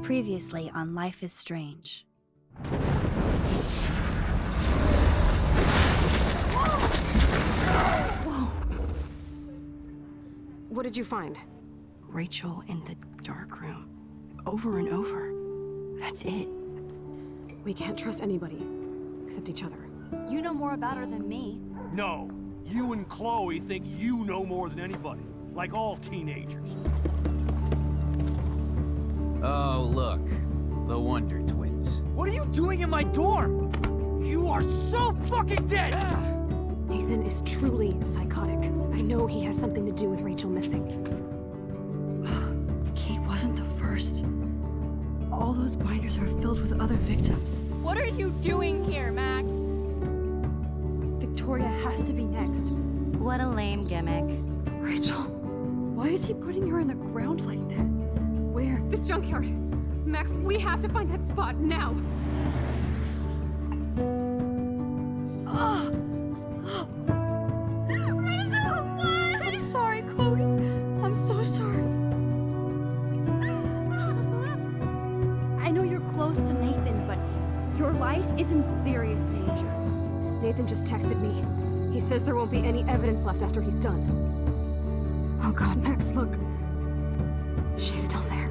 Previously on Life is Strange. Whoa! What did you find? Rachel in the dark room. Over and over. That's it. We can't trust anybody, except each other. You know more about her than me. No. You and Chloe think you know more than anybody. Like all teenagers. Oh, look. The Wonder Twins. What are you doing in my dorm? You are so fucking dead! Nathan is truly psychotic. I know he has something to do with Rachel missing. Kate wasn't the first. All those binders are filled with other victims. What are you doing here, Max? Victoria has to be next. What a lame gimmick. Rachel, why is he putting her in the ground like that? Where? The junkyard! Max, we have to find that spot now! Rachel, what? I'm sorry, Chloe. I'm so sorry. I know you're close to Nathan, but your life is in serious danger. Nathan just texted me. He says there won't be any evidence left after he's done. Oh god, Max, look. She's still there.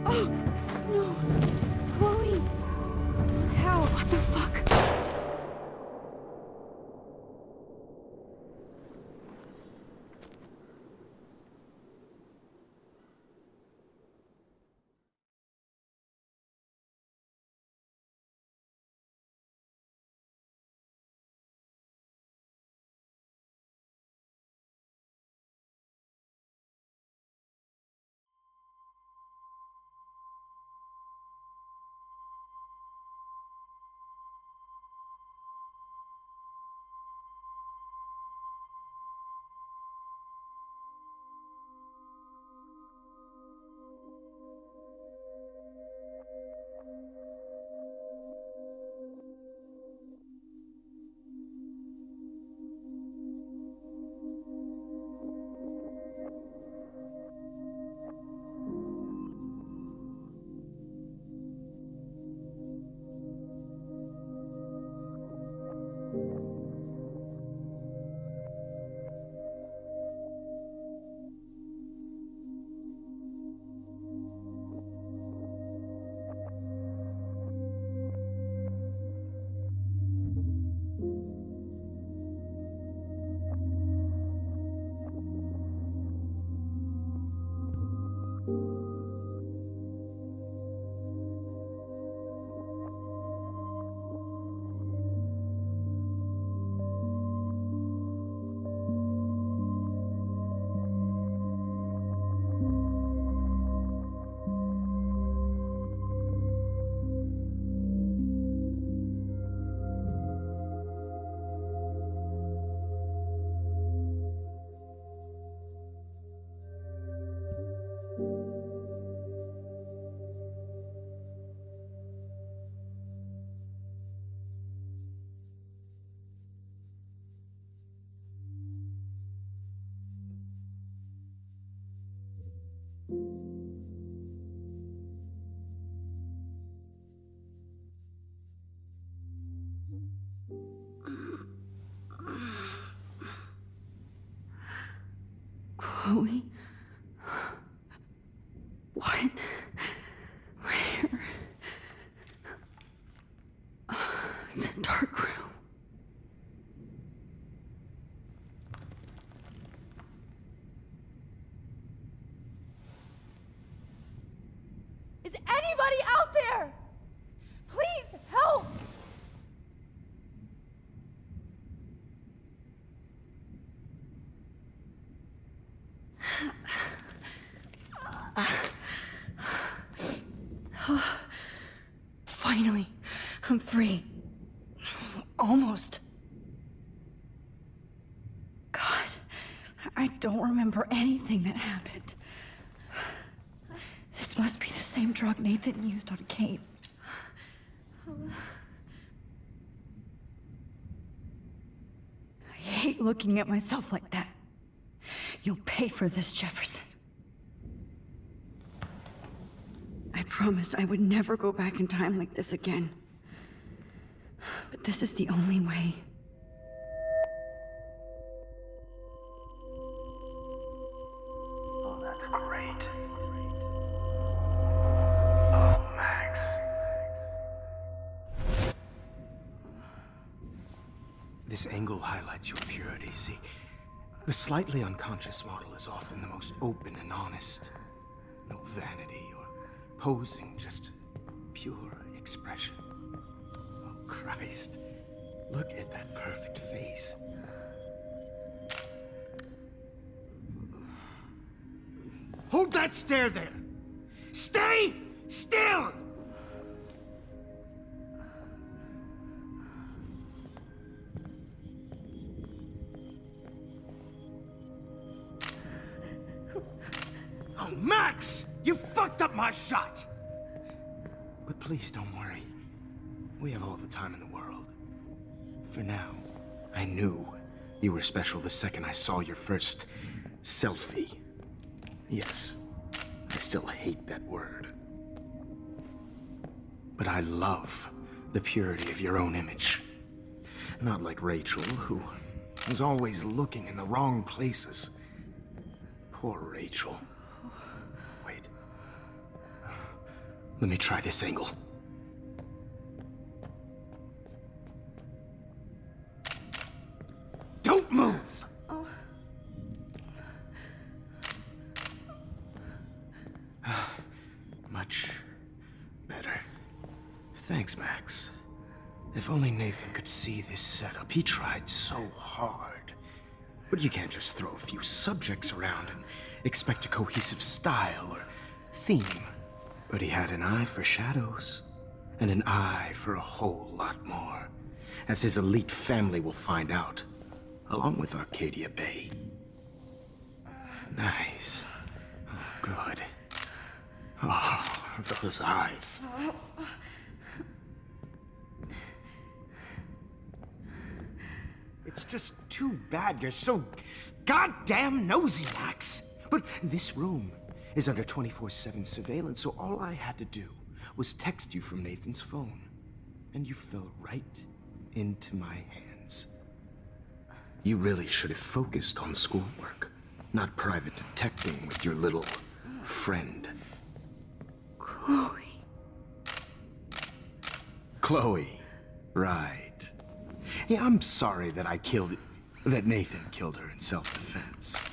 Oh, no. Chloe. How? What the fuck? Chloe? What? Where? It's a dark room. Is anybody out there? Please help! Finally, I'm free. Almost. God, I don't remember anything that happened. This must be the same drug Nathan used on Kate. I hate looking at myself like that. You'll pay for this, Jefferson. promised I would never go back in time like this again. But this is the only way. Oh, that's great. Oh, Max. This angle highlights your purity, see? The slightly unconscious model is often the most open and honest. No vanity or posing, just pure expression. Oh, Christ. Look at that perfect face. Hold that stare there! Stay still! Oh, Max! You fucked up my shot! But please don't worry. We have all the time in the world. For now, I knew you were special the second I saw your first selfie. Yes, I still hate that word. But I love the purity of your own image. Not like Rachel, who was always looking in the wrong places. Poor Rachel. Wait. Let me try this angle. Don't move! Much better. Thanks, Max. If only Nathan could see this setup. He tried so hard. But you can't just throw a few subjects around and expect a cohesive style or theme. But he had an eye for shadows, and an eye for a whole lot more, as his elite family will find out, along with Arcadia Bay. Nice. Oh, good. Oh, those eyes. It's just too bad you're so goddamn nosy, Max. But this room is under 24/7 surveillance, so all I had to do was text you from Nathan's phone. And you fell right into my hands. You really should have focused on schoolwork, not private detecting with your little friend. Chloe. Chloe, right. Yeah, I'm sorry that that Nathan killed her in self-defense.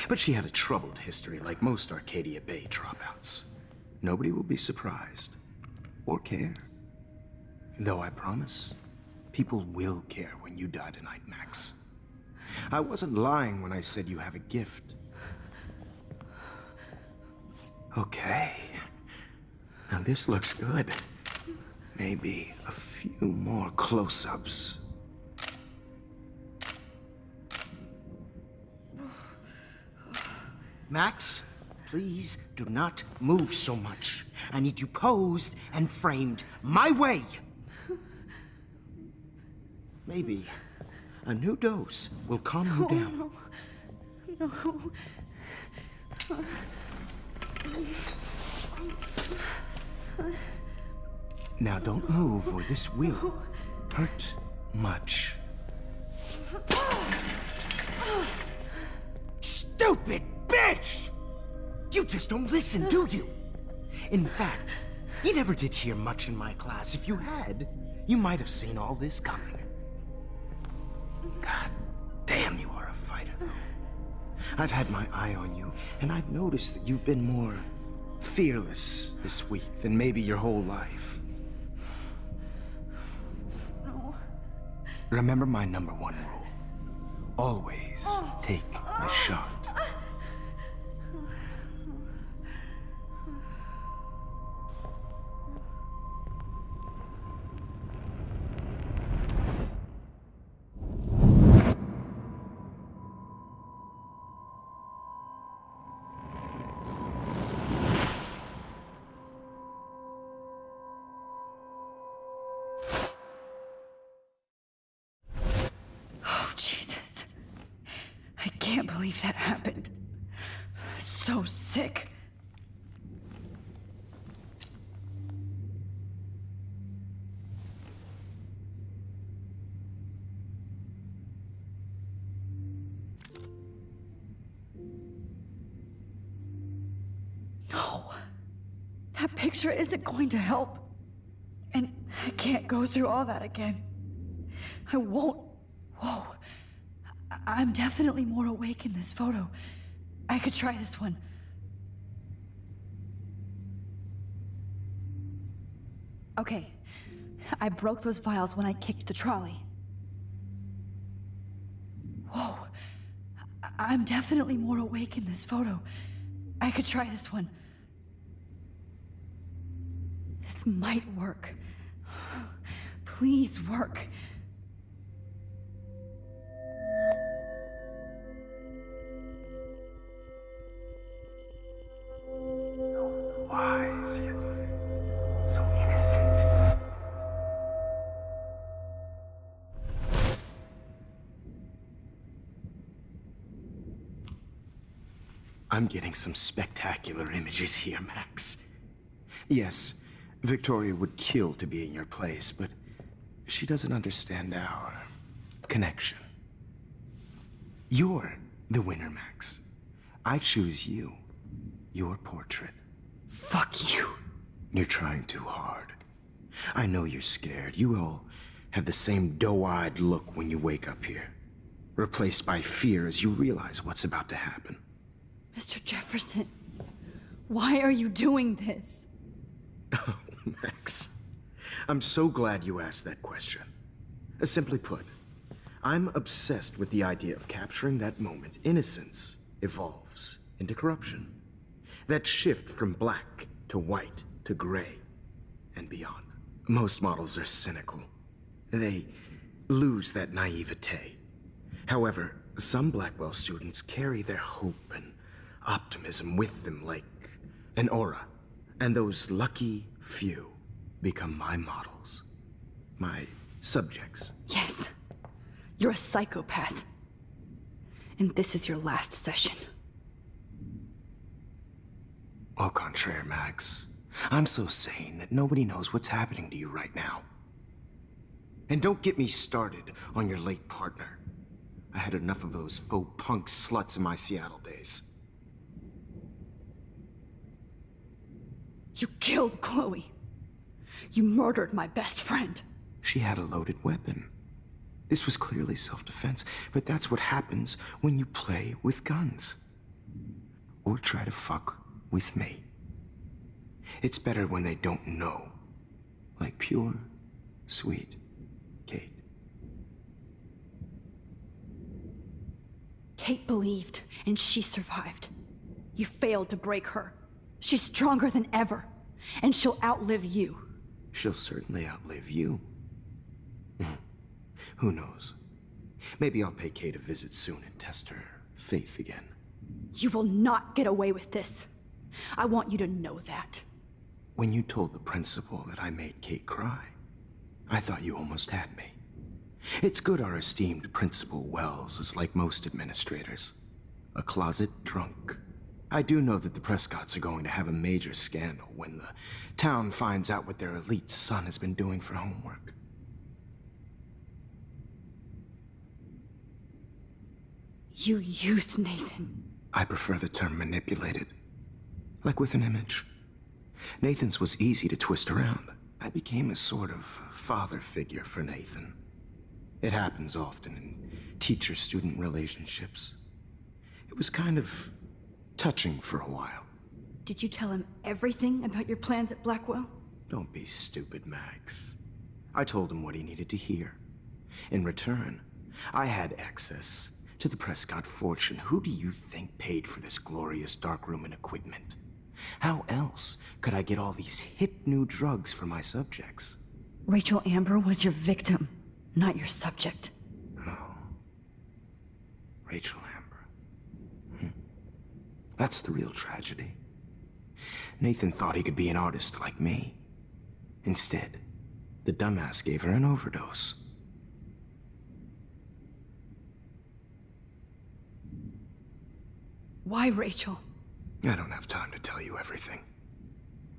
But she had a troubled history like most Arcadia Bay dropouts. Nobody will be surprised or care. Though I promise, people will care when you die tonight, Max. I wasn't lying when I said you have a gift. Okay. Now this looks good. Maybe a few more close-ups. Max, please do not move so much. I need you posed and framed my way. Maybe a new dose will calm you down. No. Now don't move or this will hurt much. Stupid bitch! You just don't listen, do you? In fact, you never did hear much in my class. If you had, you might have seen all this coming. God damn, you are a fighter, though. I've had my eye on you, and I've noticed that you've been more fearless this week than maybe your whole life. No. Remember my #1 rule. Always take the shot. I can't believe that happened. So sick. picture isn't going to help. And I can't go through all that again. I won't. Whoa. I'm definitely more awake in this photo. I could try this one. Okay. I broke those vials when I kicked the trolley. Whoa. I'm definitely more awake in this photo. I could try this one. This might work. Please work. So wise, yet so innocent. I'm getting some spectacular images here, Max. Yes, Victoria would kill to be in your place, but she doesn't understand our connection. You're the winner, Max. I choose you. Your portrait. Fuck you. You're trying too hard. I know you're scared. You all have the same doe-eyed look when you wake up here, replaced by fear as you realize what's about to happen. Mr. Jefferson, why are you doing this? Oh, Max. I'm so glad you asked that question. Simply put, I'm obsessed with the idea of capturing that moment innocence evolves into corruption. That shift from black to white to gray and beyond. Most models are cynical. They lose that naivete. However, some Blackwell students carry their hope and optimism with them like an aura. And those lucky few become my models. My subjects. Yes. You're a psychopath. And this is your last session. Au contraire, Max. I'm so sane that nobody knows what's happening to you right now. And don't get me started on your late partner. I had enough of those faux punk sluts in my Seattle days. You killed Chloe. You murdered my best friend. She had a loaded weapon. This was clearly self-defense, but that's what happens when you play with guns. Or try to fuck with me. It's better when they don't know. Like pure, sweet Kate. Kate believed, and she survived. You failed to break her. She's stronger than ever, and she'll outlive you. She'll certainly outlive you. Who knows? Maybe I'll pay Kate a visit soon and test her faith again. You will not get away with this. I want you to know that. When you told the principal that I made Kate cry, I thought you almost had me. It's good our esteemed Principal Wells is like most administrators. A closet drunk. I do know that the Prescotts are going to have a major scandal when the town finds out what their elite son has been doing for homework. You used Nathan. I prefer the term manipulated. Like with an image. Nathan's was easy to twist around. I became a sort of father figure for Nathan. It happens often in teacher-student relationships. It was kind of touching for a while. Did you tell him everything about your plans at Blackwell? Don't be stupid, Max. I told him what he needed to hear. In return, I had access to the Prescott fortune. Who do you think paid for this glorious darkroom and equipment? How else could I get all these hip new drugs for my subjects? Rachel Amber was your victim, not your subject. Oh. Rachel Amber. That's the real tragedy. Nathan thought he could be an artist like me. Instead, the dumbass gave her an overdose. Why Rachel? I don't have time to tell you everything.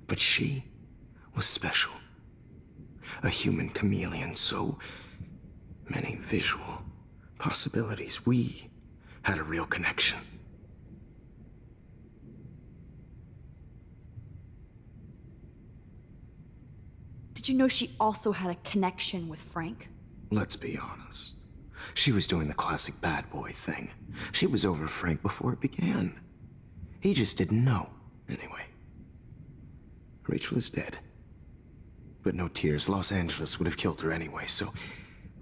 But she was special. A human chameleon, so many visual possibilities. We had a real connection. Did you know she also had a connection with Frank? Let's be honest. She was doing the classic bad boy thing. She was over Frank before it began. He just didn't know. Anyway, Rachel is dead. But no tears. Los Angeles would have killed her anyway, so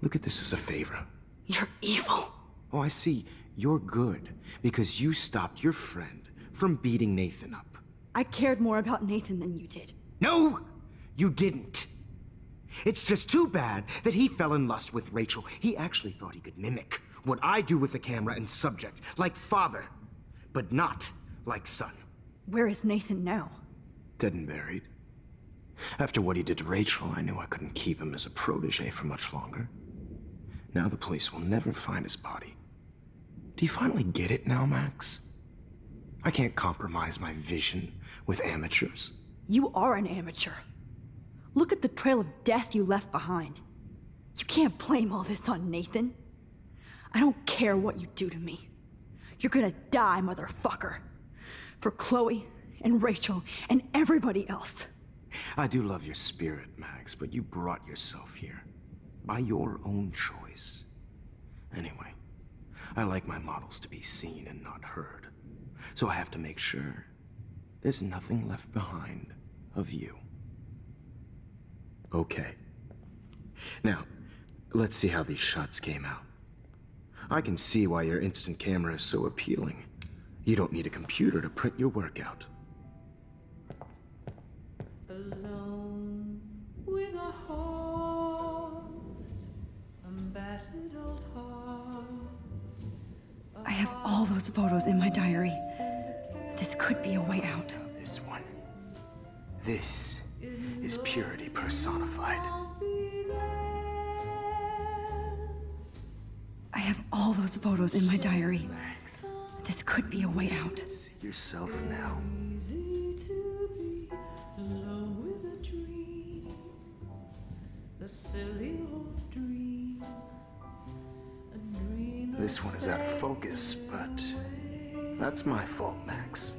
look at this as a favor. You're evil. Oh, I see. You're good because you stopped your friend from beating Nathan up. I cared more about Nathan than you did. No, you didn't. It's just too bad that he fell in lust with Rachel. He actually thought he could mimic what I do with the camera and subject, like father, but not like son. Where is Nathan now? Dead and buried. After what he did to Rachel, I knew I couldn't keep him as a protege for much longer. Now the police will never find his body. Do you finally get it now, Max? I can't compromise my vision with amateurs. You are an amateur. Look at the trail of death you left behind. You can't blame all this on Nathan. I don't care what you do to me. You're gonna die, motherfucker. For Chloe and Rachel and everybody else. I do love your spirit, Max, but you brought yourself here. By your own choice. Anyway, I like my models to be seen and not heard. So I have to make sure there's nothing left behind of you. Okay. Now, let's see how these shots came out. I can see why your instant camera is so appealing. You don't need a computer to print your work out. Alone with a heart, a battered old heart. I have all those photos in my diary. This could be a way out. This one. This is purity personified. I have all those photos in my diary. This could be a way out. See yourself now. Easy to be alone with a dream, a silly old dream, a dream. This one is out of focus, but that's my fault, Max.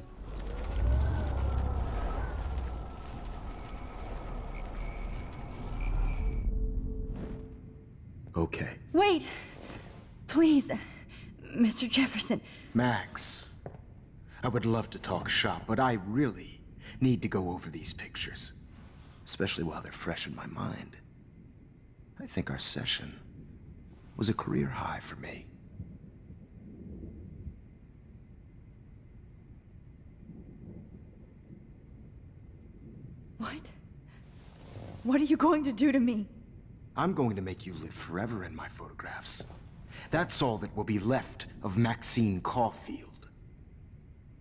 Okay. Wait! Please, Mr. Jefferson. Max, I would love to talk shop, but I really need to go over these pictures, especially while they're fresh in my mind. I think our session was a career high for me. What? What are you going to do to me? I'm going to make you live forever in my photographs. That's all that will be left of Maxine Caulfield.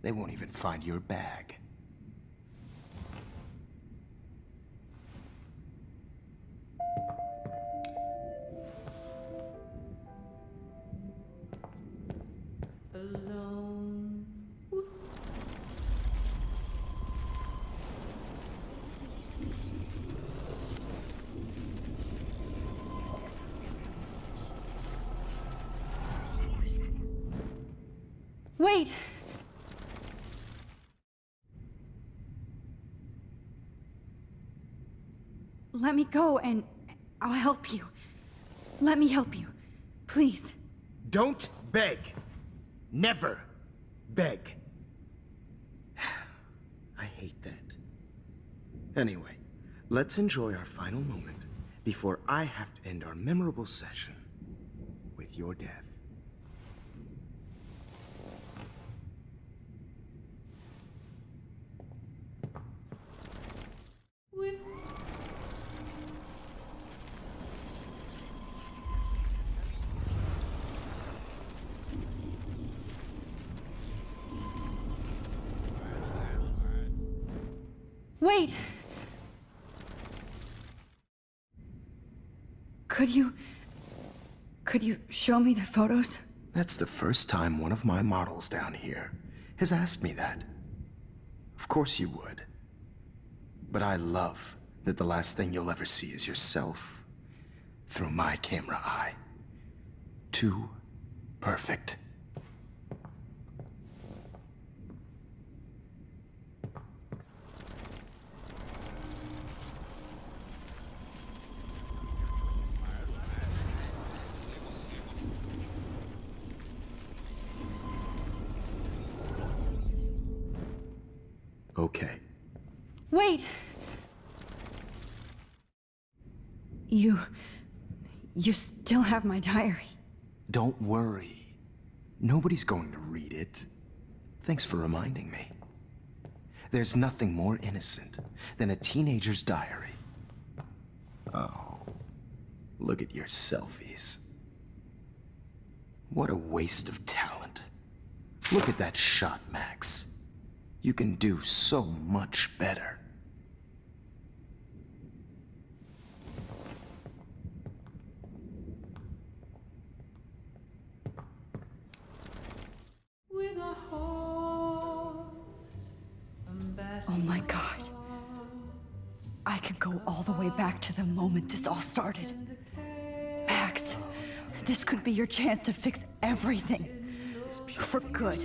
They won't even find your bag. Alone. Wait! Let me go and I'll help you. Let me help you. Please. Don't beg. Never beg. I hate that. Anyway, let's enjoy our final moment before I have to end our memorable session with your death. Wait! Could you show me the photos? That's the first time one of my models down here has asked me that. Of course you would. But I love that the last thing you'll ever see is yourself through my camera eye. Too perfect. okay. Wait! You still have my diary. Don't worry. Nobody's going to read it. Thanks for reminding me. There's nothing more innocent than a teenager's diary. Oh, look at your selfies. What a waste of talent. Look at that shot, Max. You can do so much better. With a heart, Oh my God. I could go all the way back to the moment this all started. Max, this could be your chance to fix everything. For good.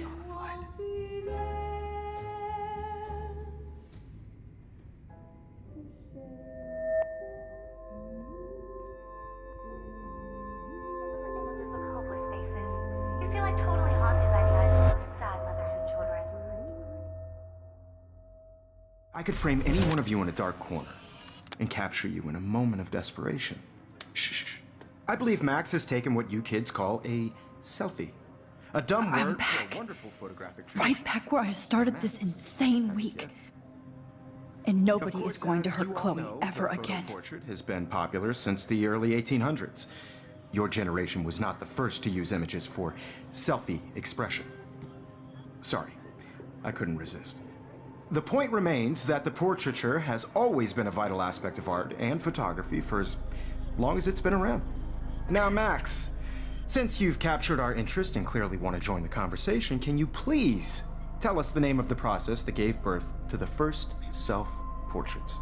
You feel like totally haunted by the eyes of those sad mothers and children. I could frame any one of you in a dark corner and capture you in a moment of desperation. Shh. I believe Max has taken what you kids call a selfie. A dumb I'm word back. for a wonderful photographic tradition. Right back where I started this insane week. And nobody is going to hurt Chloe ever again. The portrait has been popular since the early 1800s. Your generation was not the first to use images for selfie expression. Sorry, I couldn't resist. The point remains that the portraiture has always been a vital aspect of art and photography for as long as it's been around. Now, Max, since you've captured our interest and clearly want to join the conversation, can you please tell us the name of the process that gave birth to the first self-portraits?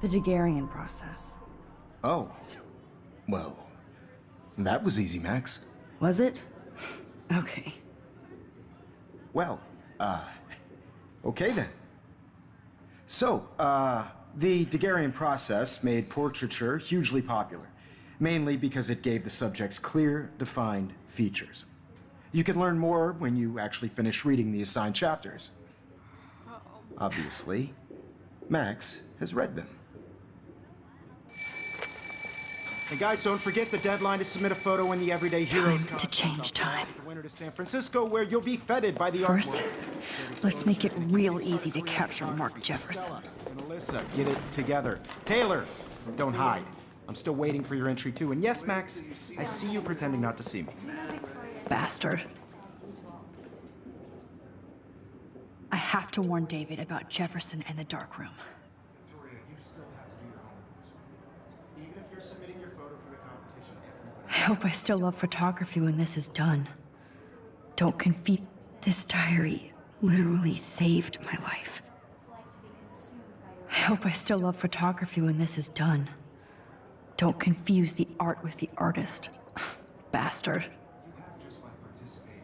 The Daguerrean process. Oh, well, that was easy, Max. Was it? Okay. Well, okay then. So, the Daguerrean process made portraiture hugely popular, mainly because it gave the subjects clear, defined features. You can learn more when you actually finish reading the assigned chapters. Obviously, Max has read them. And guys, don't forget the deadline to submit a photo in the Everyday Heroes Time to change time. The winter to San Francisco, where you'll be feted by the First, artwork. let's make it real easy to capture Mark Jefferson. And Alyssa, get it together. Taylor, don't hide. I'm still waiting for your entry too. And yes, Max, I see you pretending not to see me. Bastard. I have to warn David about Jefferson and the dark room. Victoria, you still have to do your homework this week. Even if you're submitting your photo for the competition, I hope I still love photography when this is done. Don't confuse. This diary literally saved my life. I hope I still love photography when this is done. Don't confuse the art with the artist. Bastard. you have just by participating.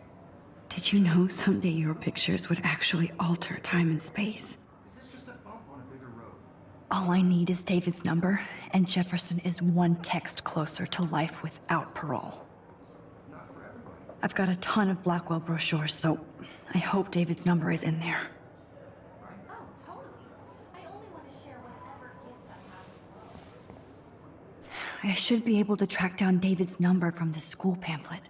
Did you know someday your pictures would actually alter time and space? This is just a bump on a bigger road. All I need is David's number, and Jefferson is one text closer to life without parole. I've got a ton of Blackwell brochures, so I hope David's number is in there. Oh, totally. I only want to share whatever gifts I have. I should be able to track down David's number from the school pamphlet.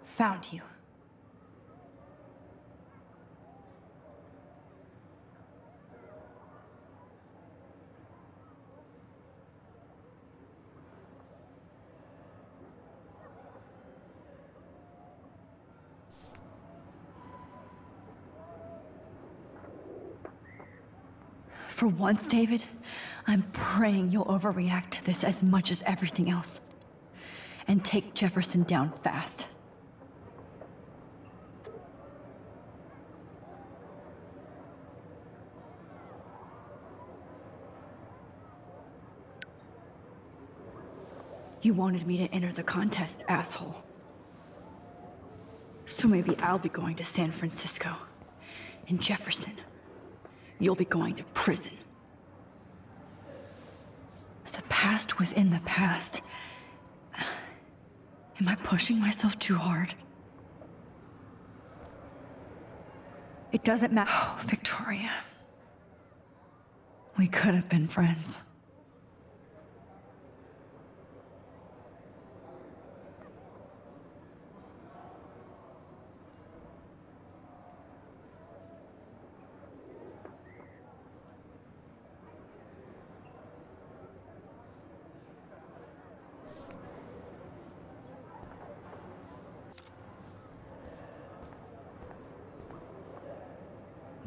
Found you. For once, David, I'm praying you'll overreact to this as much as everything else. And take Jefferson down fast. You wanted me to enter the contest, asshole. So maybe I'll be going to San Francisco. And Jefferson, you'll be going to prison. The past within the past. Am I pushing myself too hard? It doesn't matter. Oh, Victoria. We could have been friends.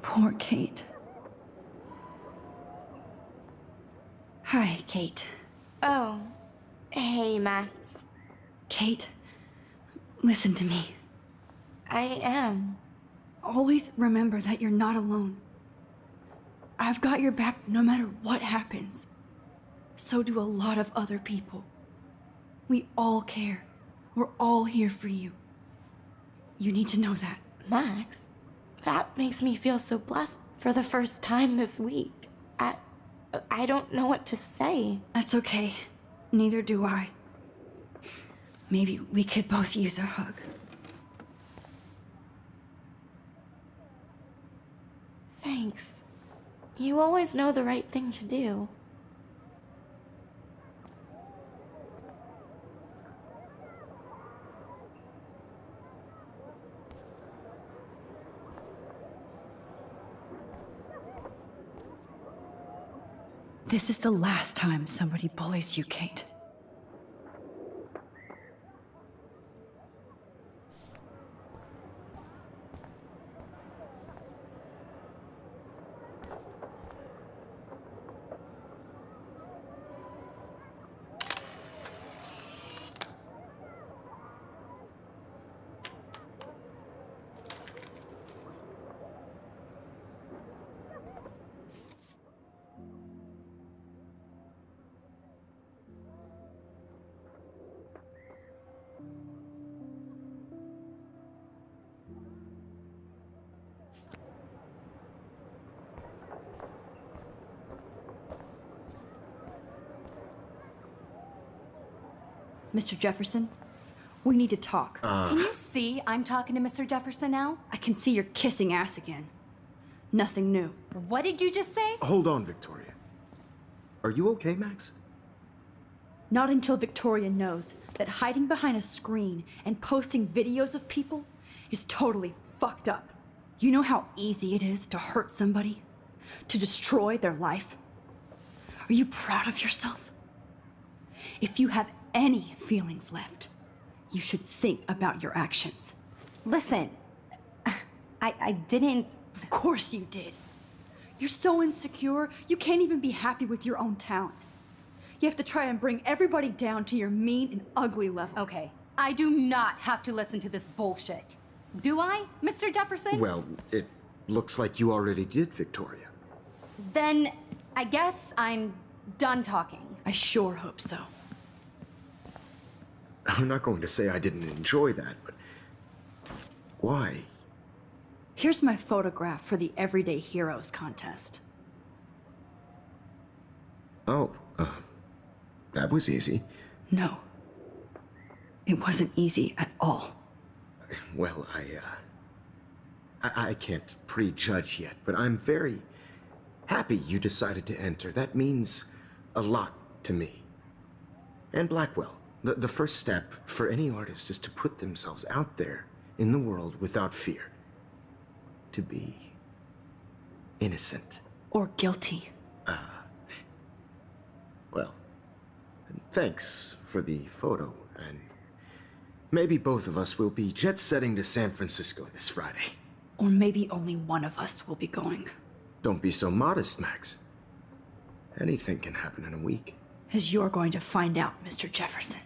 Poor Kate. Hi, Kate. Oh. Hey, Max. Kate, listen to me. I am. Always remember that you're not alone. I've got your back no matter what happens. So do a lot of other people. We all care. We're all here for you. You need to know that. Max, that makes me feel so blessed for the first time this week. I don't know what to say. That's okay. Neither do I. Maybe we could both use a hug. Thanks. You always know the right thing to do. This is the last time somebody bullies you, Kate. Mr. Jefferson, we need to talk. Can you see I'm talking to Mr. Jefferson now? I can see you're kissing ass again. Nothing new. What did you just say? Hold on, Victoria. Are you okay, Max? Not until Victoria knows that hiding behind a screen and posting videos of people is totally fucked up. You know how easy it is to hurt somebody? To destroy their life? Are you proud of yourself? If you have any feelings left, you should think about your actions. Listen, I didn't... Of course you did. You're so insecure, you can't even be happy with your own talent. You have to try and bring everybody down to your mean and ugly level. Okay, I do not have to listen to this bullshit. Do I, Mr. Jefferson? Well, it looks like you already did, Victoria. Then I guess I'm done talking. I sure hope so. I'm not going to say I didn't enjoy that, but why? Here's my photograph for the Everyday Heroes contest. Oh, that was easy. No. It wasn't easy at all. Well, I can't prejudge yet, but I'm very happy you decided to enter. That means a lot to me. And Blackwell. The first step for any artist is to put themselves out there in the world without fear. To be innocent. Or guilty. Well, thanks for the photo, and maybe both of us will be jet-setting to San Francisco this Friday. Or maybe only one of us will be going. Don't be so modest, Max. Anything can happen in a week. As you're going to find out, Mr. Jefferson.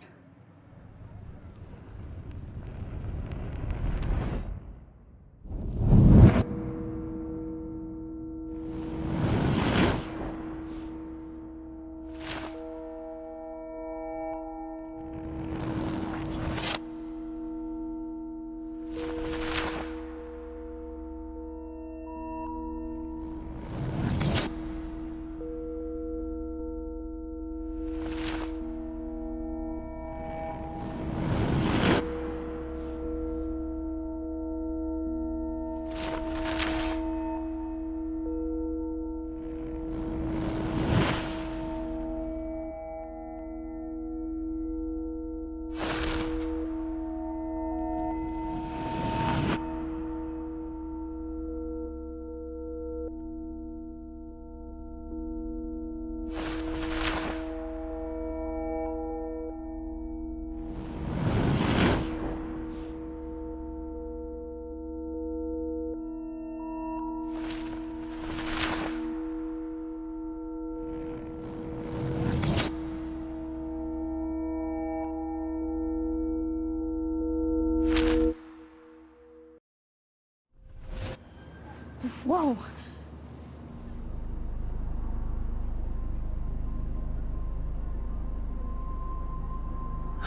Whoa!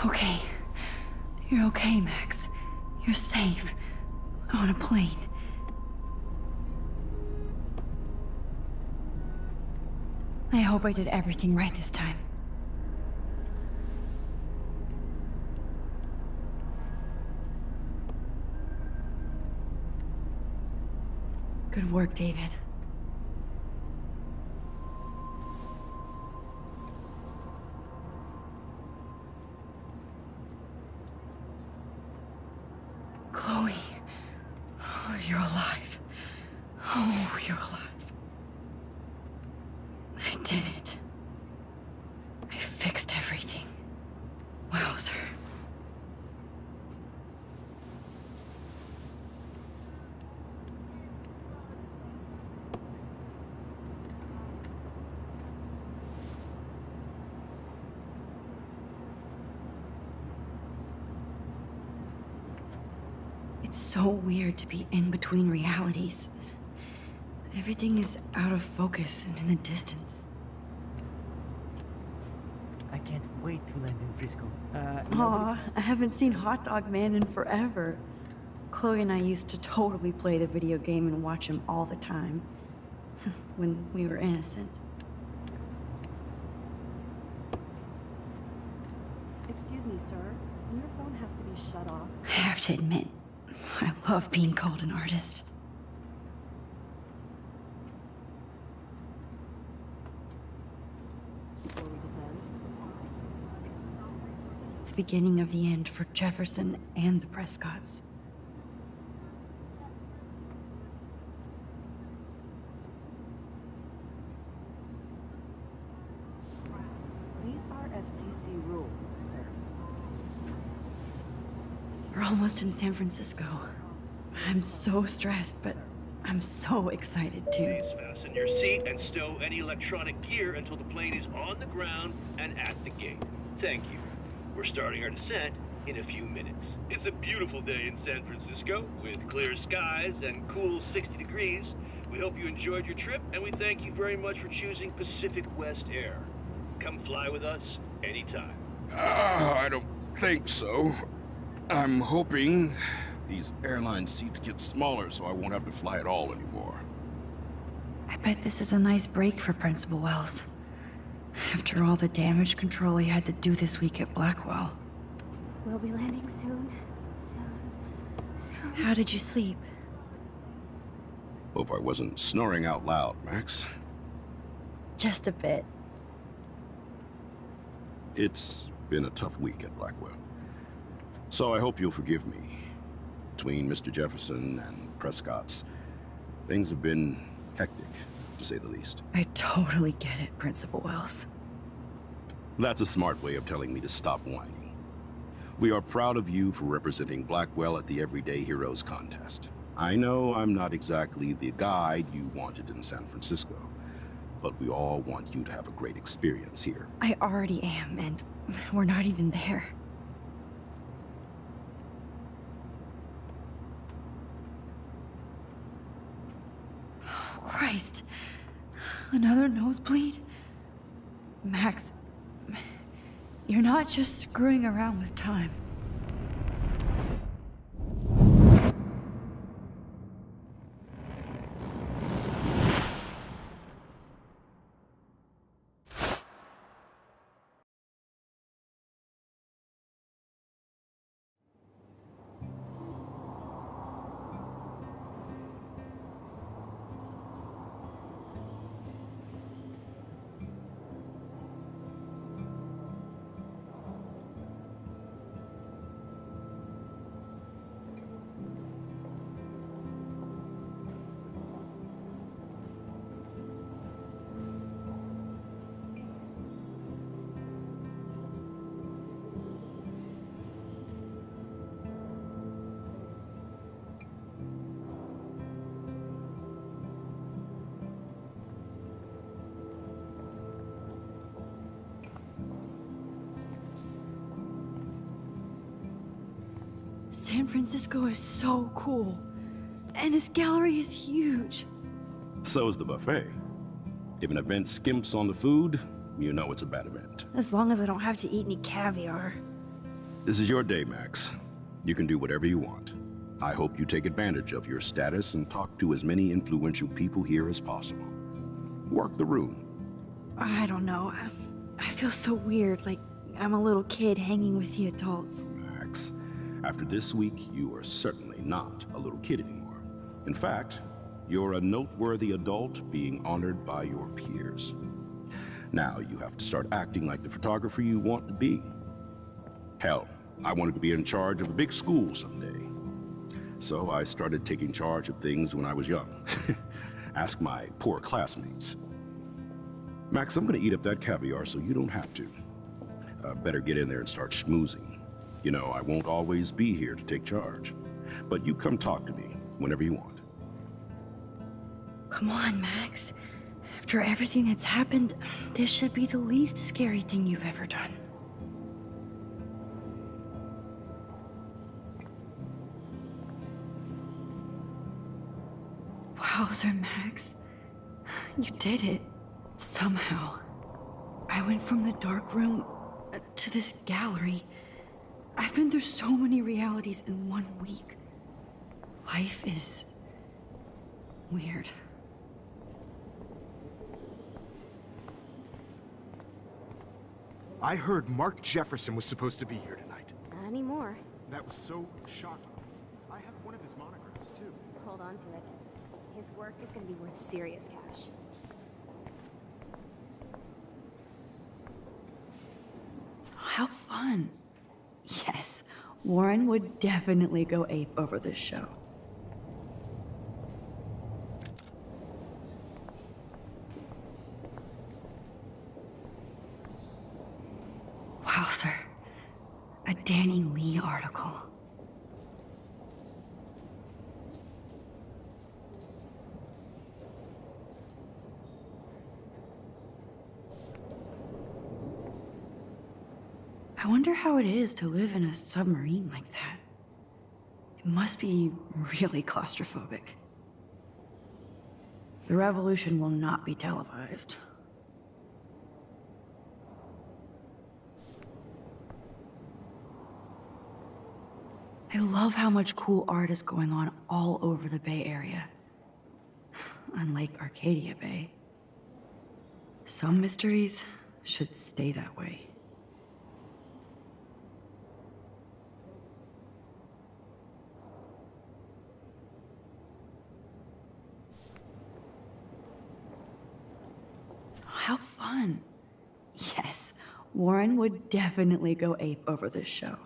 Okay. You're okay, Max. You're safe. On a plane. I hope I did everything right this time. Good work, David. Chloe. Oh, you're alive. Oh, you're alive. I did it. I fixed everything. Wowzer. It's so weird to be in between realities. Everything is out of focus and in the distance. I can't wait to land in Frisco. Aw, I haven't seen Hot Dog Man in forever. Chloe and I used to totally play the video game and watch him all the time. When we were innocent. Excuse me, sir. Your phone has to be shut off. I have to admit, I love being called an artist. The beginning of the end for Jefferson and the Prescotts. These are FCC rules, sir. We're almost in San Francisco. I'm so stressed, but I'm so excited too. Please fasten your seat and stow any electronic gear until the plane is on the ground and at the gate. Thank you. We're starting our descent in a few minutes. It's a beautiful day in San Francisco with clear skies and cool 60 degrees. We hope you enjoyed your trip, and we thank you very much for choosing Pacific West Air. Come fly with us anytime. I don't think so. I'm hoping these airline seats get smaller so I won't have to fly at all anymore. I bet this is a nice break for Principal Wells. After all the damage control he had to do this week at Blackwell. We'll be landing soon. Soon. How did you sleep? Hope I wasn't snoring out loud, Max. Just a bit. It's been a tough week at Blackwell. So I hope you'll forgive me. Between Mr. Jefferson and Prescott's, things have been hectic, to say the least. I totally get it, Principal Wells. That's a smart way of telling me to stop whining. We are proud of you for representing Blackwell at the Everyday Heroes contest. I know I'm not exactly the guide you wanted in San Francisco, but we all want you to have a great experience here. I already am, and we're not even there. Oh, Christ. Another nosebleed? Max, you're not just screwing around with time. San Francisco is so cool. And this gallery is huge. So's the buffet. If an event skimps on the food, you know it's a bad event. As long as I don't have to eat any caviar. This is your day, Max. You can do whatever you want. I hope you take advantage of your status and talk to as many influential people here as possible. Work the room. I don't know. I feel so weird, like I'm a little kid hanging with the adults. Max, after this week, you are certainly not a little kid anymore. In fact, you're a noteworthy adult being honored by your peers. Now you have to start acting like the photographer you want to be. Hell, I wanted to be in charge of a big school someday. So I started taking charge of things when I was young. Ask my poor classmates. Max, I'm gonna eat up that caviar so you don't have to. Better get in there and start schmoozing. You know, I won't always be here to take charge. But you come talk to me whenever you want. Come on, Max. After everything that's happened, this should be the least scary thing you've ever done. Wowzer, Max. You did it. Somehow. I went from the dark room to this gallery. I've been through so many realities in 1 week. Life is weird. I heard Mark Jefferson was supposed to be here tonight. Not anymore. That was so shocking. I have one of his monograms, too. Hold on to it. His work is going to be worth serious cash. How fun. Yes, Warren would definitely go ape over this show. Wowzer. A Danny Lee article. I wonder how it is to live in a submarine like that. It must be really claustrophobic. The revolution will not be televised. I love how much cool art is going on all over the Bay Area. Unlike Arcadia Bay. Some mysteries should stay that way. How fun. Yes, Warren would definitely go ape over this show.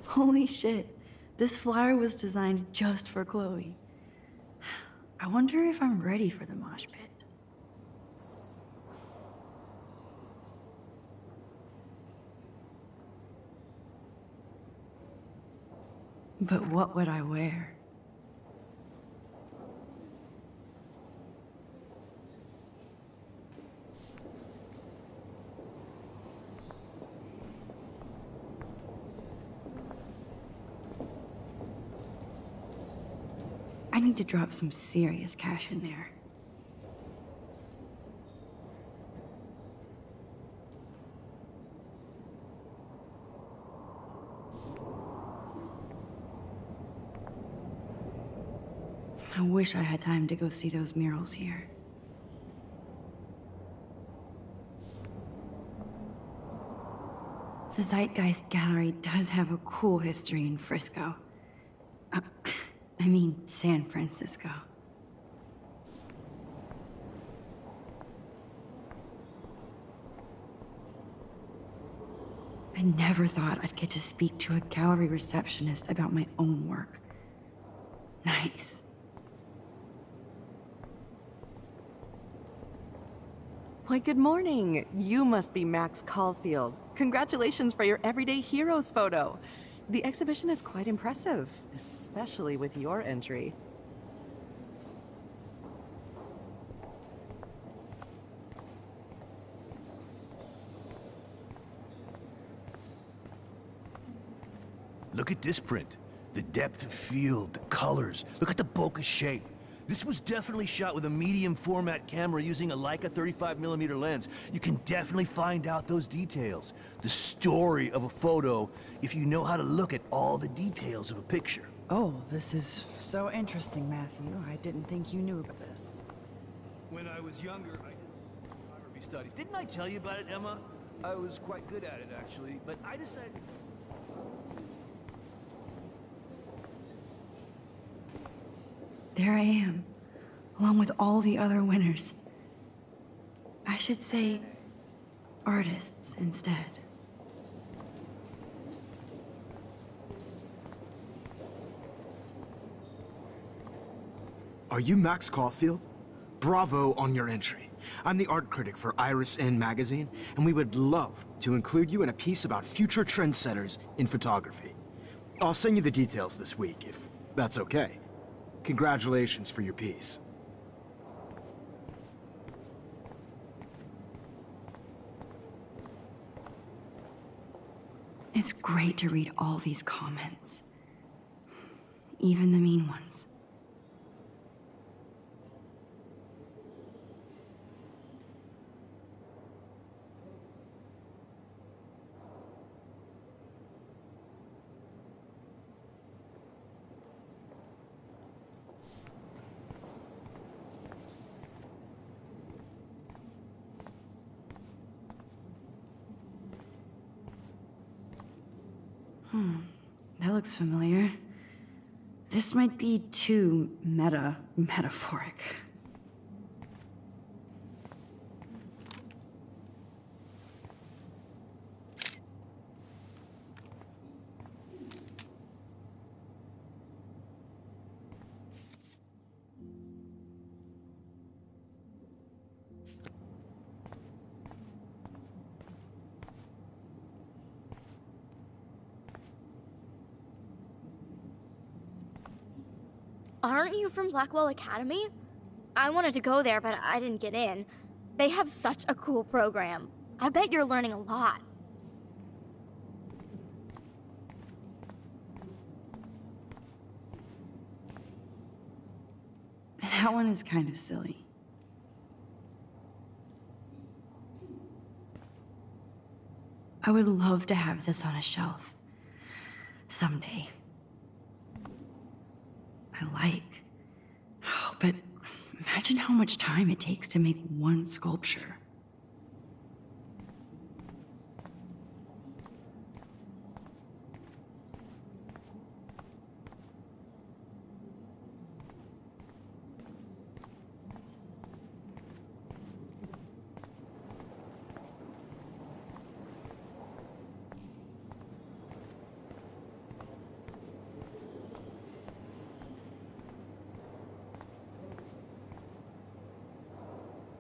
Holy shit, this flyer was designed just for Chloe. I wonder if I'm ready for the mosh pit. But what would I wear? I need to drop some serious cash in there. I wish I had time to go see those murals here. The Zeitgeist Gallery does have a cool history in Frisco. I mean, San Francisco. I never thought I'd get to speak to a gallery receptionist about my own work. Nice. Why, good morning. You must be Max Caulfield. Congratulations for your Everyday Heroes photo. The exhibition is quite impressive, especially with your entry. Look at this print. The depth of field, the colors. Look at the bokeh shape. This was definitely shot with a medium format camera using a Leica 35mm lens. You can definitely find out those details. The story of a photo if you know how to look at all the details of a picture. Oh, this is so interesting, Matthew. I didn't think you knew about this. When I was younger, I did photography studies. Didn't I tell you about it, Emma? I was quite good at it, actually, but I decided... There I am, along with all the other winners. I should say artists instead. Are you Max Caulfield? Bravo on your entry. I'm the art critic for Iris N magazine, and we would love to include you in a piece about future trendsetters in photography. I'll send you the details this week, if that's okay. Congratulations for your piece. It's great to read all these comments, even the mean ones. That looks familiar. This might be too metaphoric. Aren't you from Blackwell Academy? I wanted to go there, but I didn't get in. They have such a cool program. I bet you're learning a lot. That one is kind of silly. I would love to have this on a shelf. Someday. But imagine how much time it takes to make one sculpture.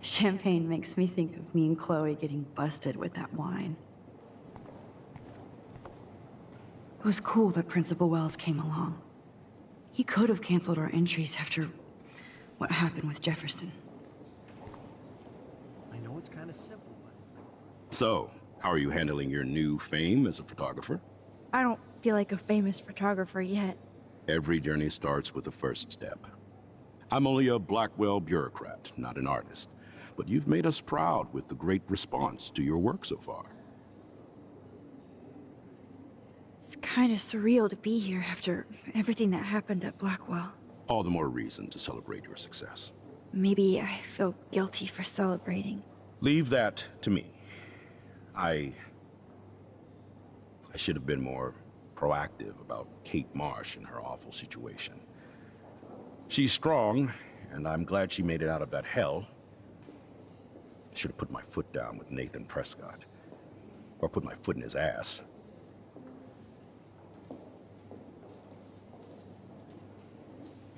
Champagne makes me think of me and Chloe getting busted with that wine. It was cool that Principal Wells came along. He could have canceled our entries after what happened with Jefferson. I know it's kind of simple, but... So, how are you handling your new fame as a photographer? I don't feel like a famous photographer yet. Every journey starts with the first step. I'm only a Blackwell bureaucrat, not an artist. But you've made us proud with the great response to your work so far. It's kind of surreal to be here after everything that happened at Blackwell. All the more reason to celebrate your success. Maybe I feel guilty for celebrating. Leave that to me. I should have been more proactive about Kate Marsh and her awful situation. She's strong, and I'm glad she made it out of that hell. I should have put my foot down with Nathan Prescott. Or put my foot in his ass.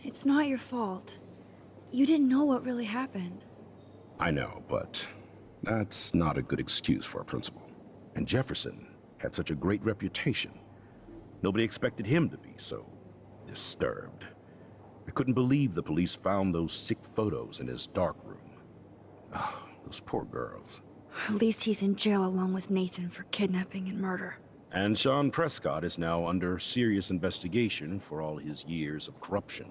It's not your fault. You didn't know what really happened. I know, but that's not a good excuse for a principal. And Jefferson had such a great reputation. Nobody expected him to be so disturbed. I couldn't believe the police found those sick photos in his dark room. Oh, those poor girls. At least he's in jail along with Nathan for kidnapping and murder. And Sean Prescott is now under serious investigation for all his years of corruption.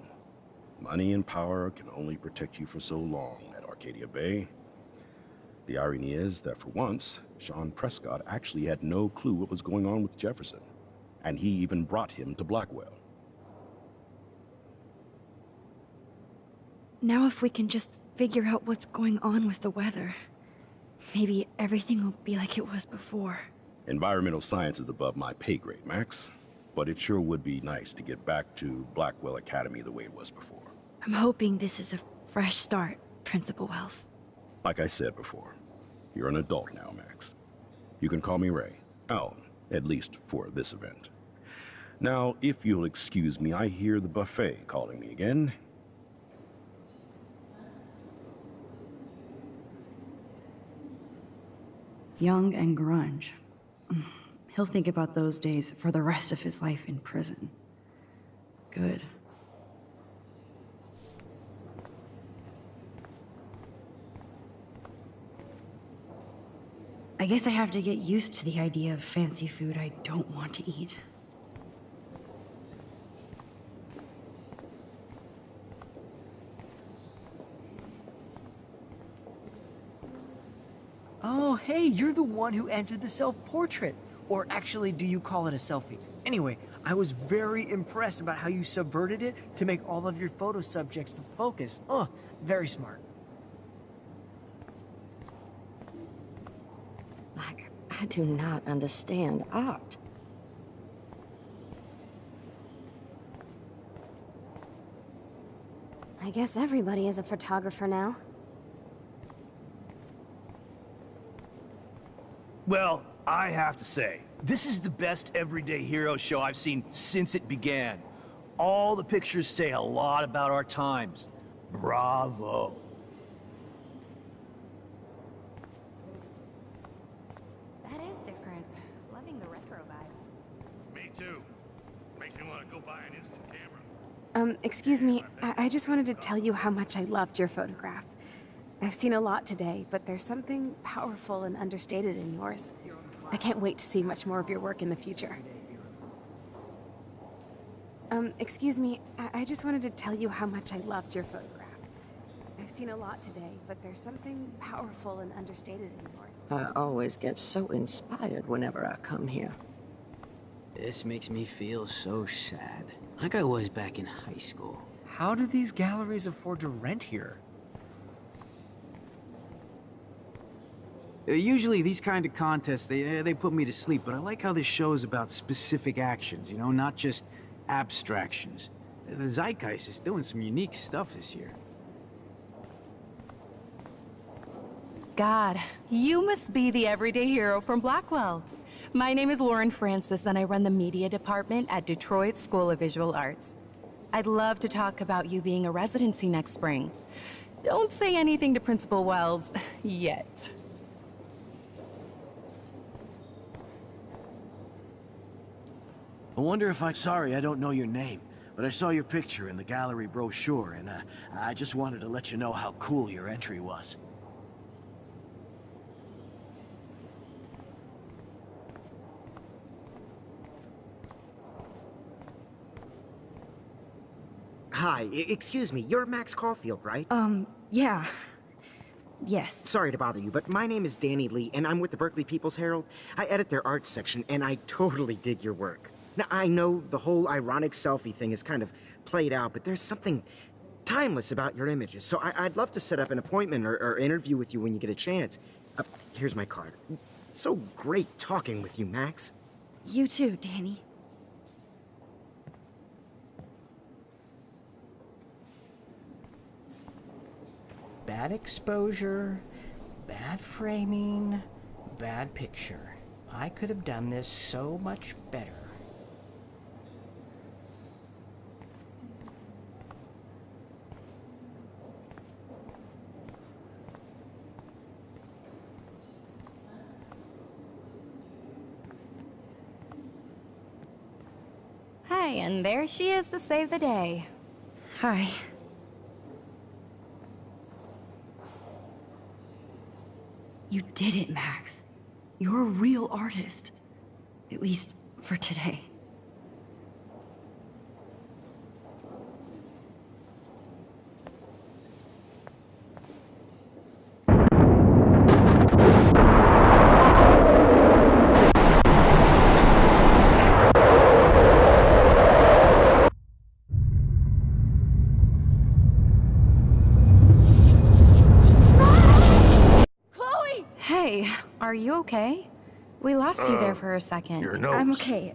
Money and power can only protect you for so long at Arcadia Bay. The irony is that for once, Sean Prescott actually had no clue what was going on with Jefferson, and he even brought him to Blackwell. Now if we can just figure out what's going on with the weather, maybe everything will be like it was before. Environmental science is above my pay grade, Max, but it sure would be nice to get back to Blackwell Academy the way it was before. I'm hoping this is a fresh start, Principal Wells. Like I said before, you're an adult now, Max. You can call me Ray. Oh, at least for this event. Now, if you'll excuse me, I hear the buffet calling me again. Young and grunge. He'll think about those days for the rest of his life in prison. Good. I guess I have to get used to the idea of fancy food I don't want to eat. Oh, hey, you're the one who entered the self-portrait. Or actually, do you call it a selfie? Anyway, I was very impressed about how you subverted it to make all of your photo subjects the focus. Oh, very smart. I do not understand art. I guess everybody is a photographer now. Well, I have to say, this is the best everyday hero show I've seen since it began. All the pictures say a lot about our times. Bravo. That is different. Loving the retro vibe. Me too. Makes me want to go buy an instant camera. Excuse me. I just wanted to tell you how much I loved your photograph. I've seen a lot today, but there's something powerful and understated in yours. I can't wait to see much more of your work in the future. Excuse me. I just wanted to tell you how much I loved your photograph. I've seen a lot today, but there's something powerful and understated in yours. I always get so inspired whenever I come here. This makes me feel so sad. Like I was back in high school. How do these galleries afford to rent here? Usually these kind of contests, they put me to sleep, but I like how this show is about specific actions, you know, not just abstractions. The Zeitgeist is doing some unique stuff this year. God, you must be the everyday hero from Blackwell. My name is Lauren Francis, and I run the media department at Detroit School of Visual Arts. I'd love to talk about you being a residency next spring. Don't say anything to Principal Wells yet. I wonder if sorry, I don't know your name, but I saw your picture in the gallery brochure, and I just wanted to let you know how cool your entry was. Hi, excuse me, you're Max Caulfield, right? Yeah. Yes. Sorry to bother you, but my name is Danny Lee, and I'm with the Berkeley People's Herald. I edit their arts section, and I totally dig your work. Now, I know the whole ironic selfie thing is kind of played out, but there's something timeless about your images, so I'd love to set up an appointment or interview with you when you get a chance. Here's my card. So great talking with you, Max. You too, Danny. Bad exposure, bad framing, bad picture. I could have done this so much better. Hi, and there she is to save the day. Hi. You did it, Max. You're a real artist. At least for today. Hey, are you okay? We lost you there for a second. Your nose. I'm okay.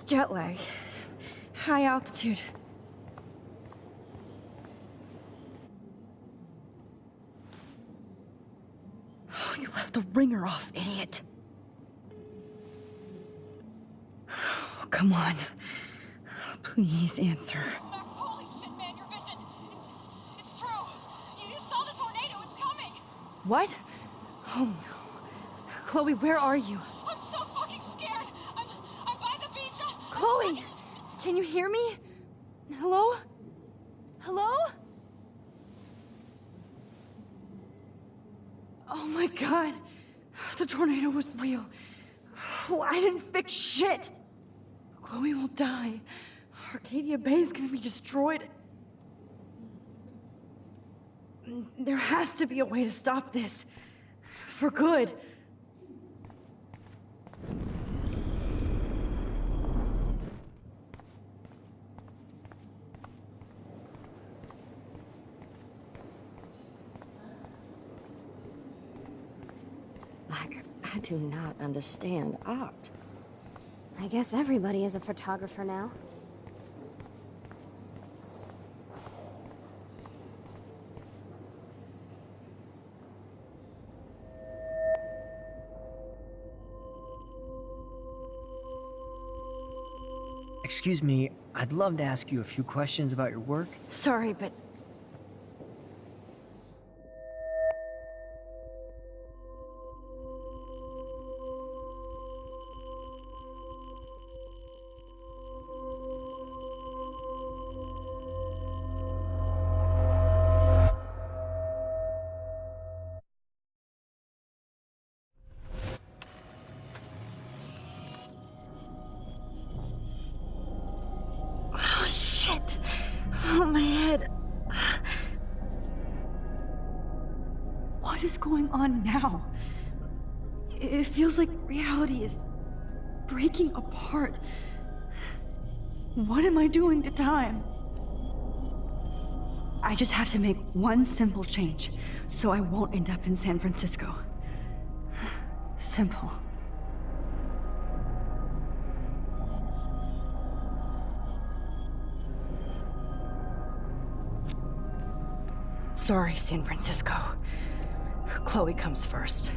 Jet lag. High altitude. Oh, you left the ringer off, idiot. Oh, come on. Please answer. Max, holy shit, man, your vision. It's true. You saw the tornado. It's coming. What? Oh no. Chloe, where are you? I'm so fucking scared. I'm by the beach. Chloe! Can you hear me? Hello? Hello? Oh my god. The tornado was real. Oh, I didn't fix shit. Chloe will die. Arcadia Bay is gonna be destroyed. There has to be a way to stop this. For good. I do not understand art. I guess everybody is a photographer now. Excuse me, I'd love to ask you a few questions about your work. Sorry, but... Oh, my head. What is going on now? It feels like reality is breaking apart. What am I doing to time? I just have to make one simple change, so I won't end up in San Francisco. Simple. Sorry, San Francisco. Chloe comes first.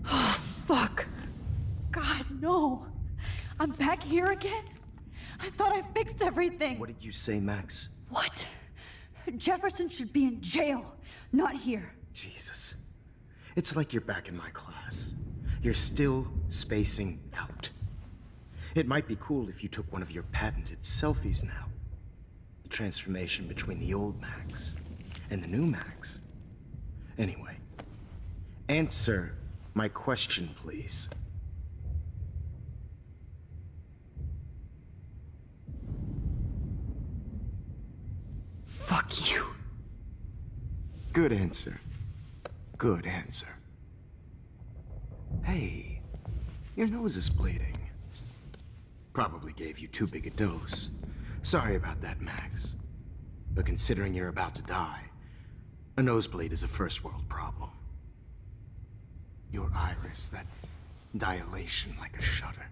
Oh, fuck. God, no. I'm back here again? I thought I fixed everything. What did you say, Max? What? Jefferson should be in jail, not here. Jesus. It's like you're back in my class. You're still spacing out. It might be cool if you took one of your patented selfies now. The transformation between the old Max and the new Max. Anyway, answer my question, please. Fuck you. Good answer. Good answer. Hey, your nose is bleeding. Probably gave you too big a dose. Sorry about that, Max. But considering you're about to die, a nosebleed is a first world problem. Your iris, that dilation like a shutter.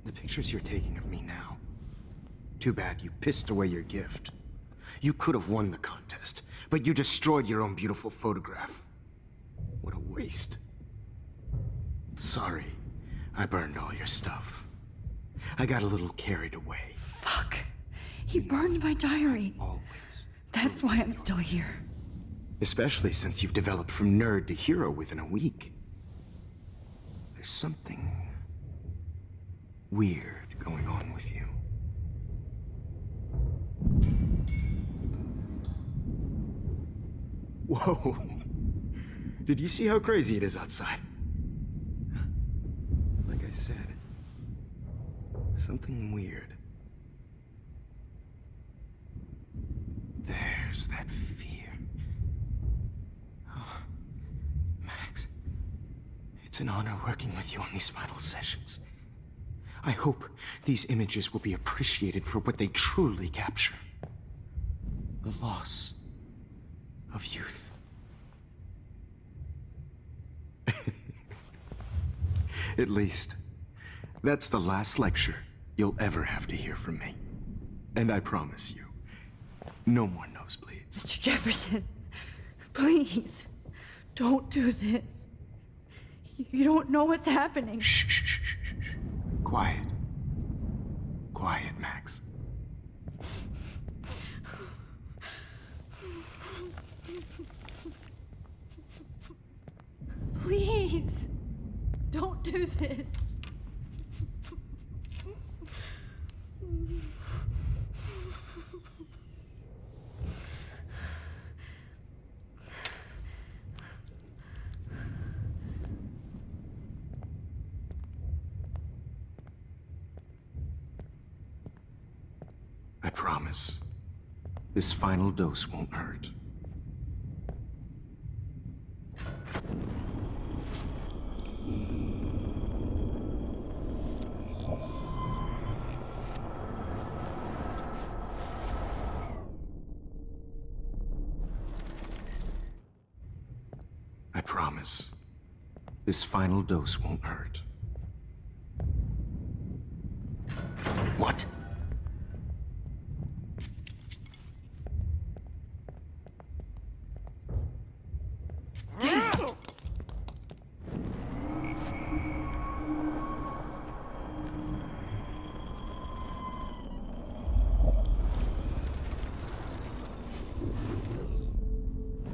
The pictures you're taking of me now. Too bad you pissed away your gift. You could have won the contest, but you destroyed your own beautiful photograph. What a waste. Sorry, I burned all your stuff. I got a little carried away. Fuck. He burned my diary. Always. That's why I'm still here. Especially since you've developed from nerd to hero within a week. There's something weird going on with you. Whoa. Did you see how crazy it is outside? Like I said, something weird. There's that fear. Oh, Max, it's an honor working with you on these final sessions. I hope these images will be appreciated for what they truly capture. The loss of youth. At least, that's the last lecture you'll ever have to hear from me. And I promise you, no more nosebleeds. Mr. Jefferson, please, don't do this. You don't know what's happening. Shh, shh, shh, shh, shh. Quiet. Quiet, Max. Please, don't do this. I promise, this final dose won't hurt. I promise, this final dose won't hurt. What?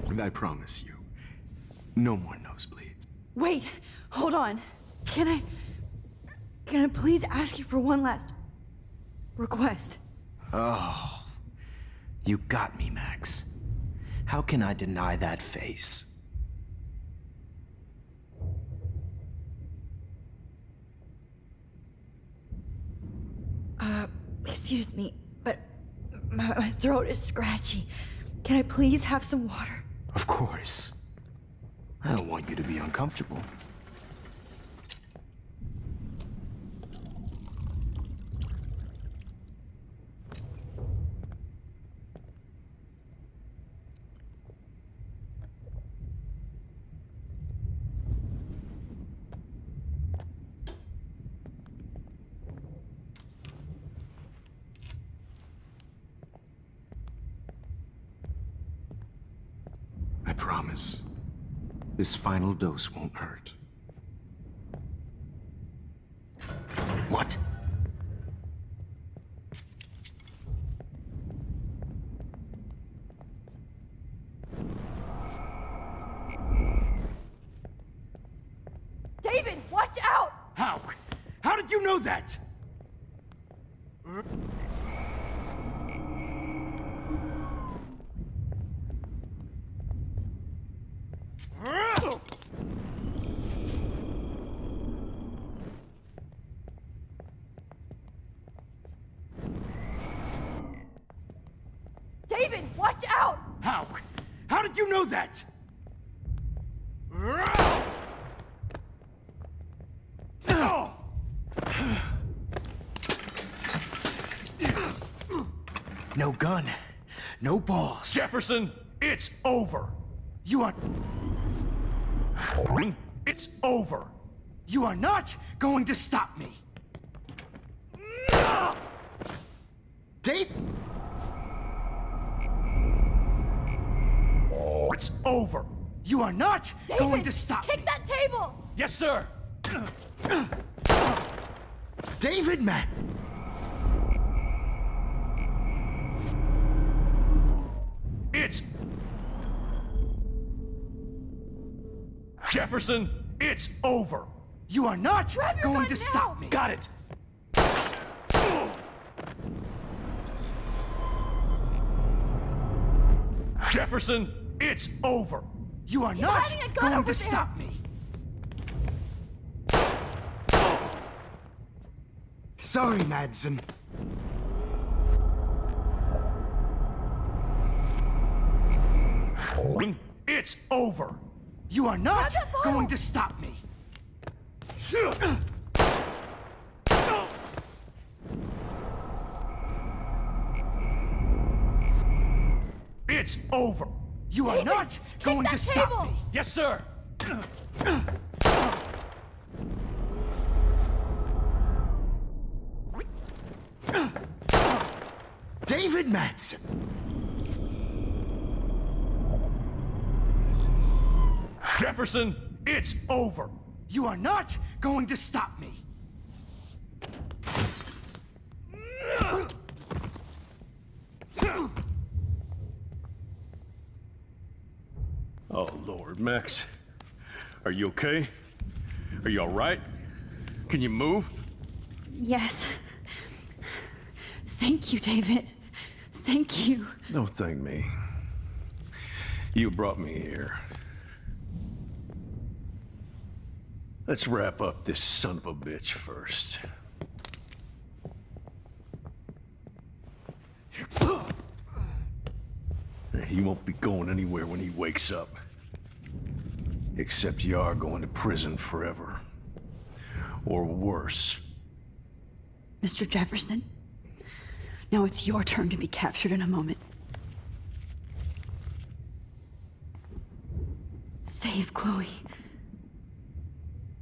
And I promise you, no more nosebleeds. Wait, hold on. Can I please ask you for one last request? Oh, you got me, Max. How can I deny that face? Excuse me, but my throat is scratchy. Can I please have some water? Of course. I don't want you to be uncomfortable. I promise, this final dose won't hurt. What? David, watch out! How? How did you know that? David, watch out! How? How did you know that? No gun. No balls. Jefferson, it's over. You are... It's over. You are not going to stop me. Dave? It's over. You are not going to stop Kick me. that table! Yes, sir. David, Matt. It's... Jefferson, it's over. You are not going to stop me. Got it. Jefferson, it's over. You are not going to stop me. Sorry, Madsen. It's over. You are not going to stop me. It's over. You are not going to stop me. Yes, sir. David Madsen. Jefferson, it's over. You are not going to stop me. Oh, Lord, Max. Are you okay? Are you all right? Can you move? Yes. Thank you, David. Thank you. Don't thank me. You brought me here. Let's wrap up this son of a bitch first. He won't be going anywhere when he wakes up. Except you are going to prison forever. Or worse. Mr. Jefferson, now it's your turn to be captured in a moment. Save Chloe.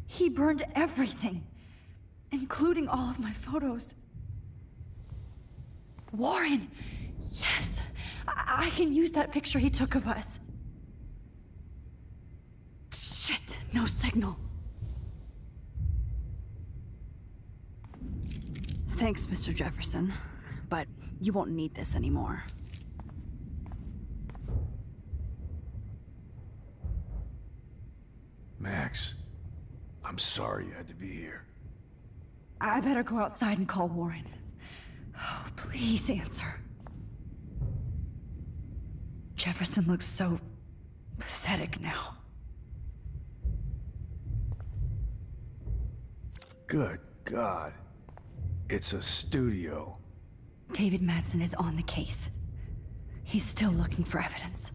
He burned everything, including all of my photos. Warren! Yes! I can use that picture he took of us. Shit, no signal. Thanks, Mr. Jefferson, but you won't need this anymore. Max, I'm sorry you had to be here. I better go outside and call Warren. Oh, please answer. Jefferson looks so pathetic now. Good God. It's a studio. David Madsen is on the case. He's still looking for evidence.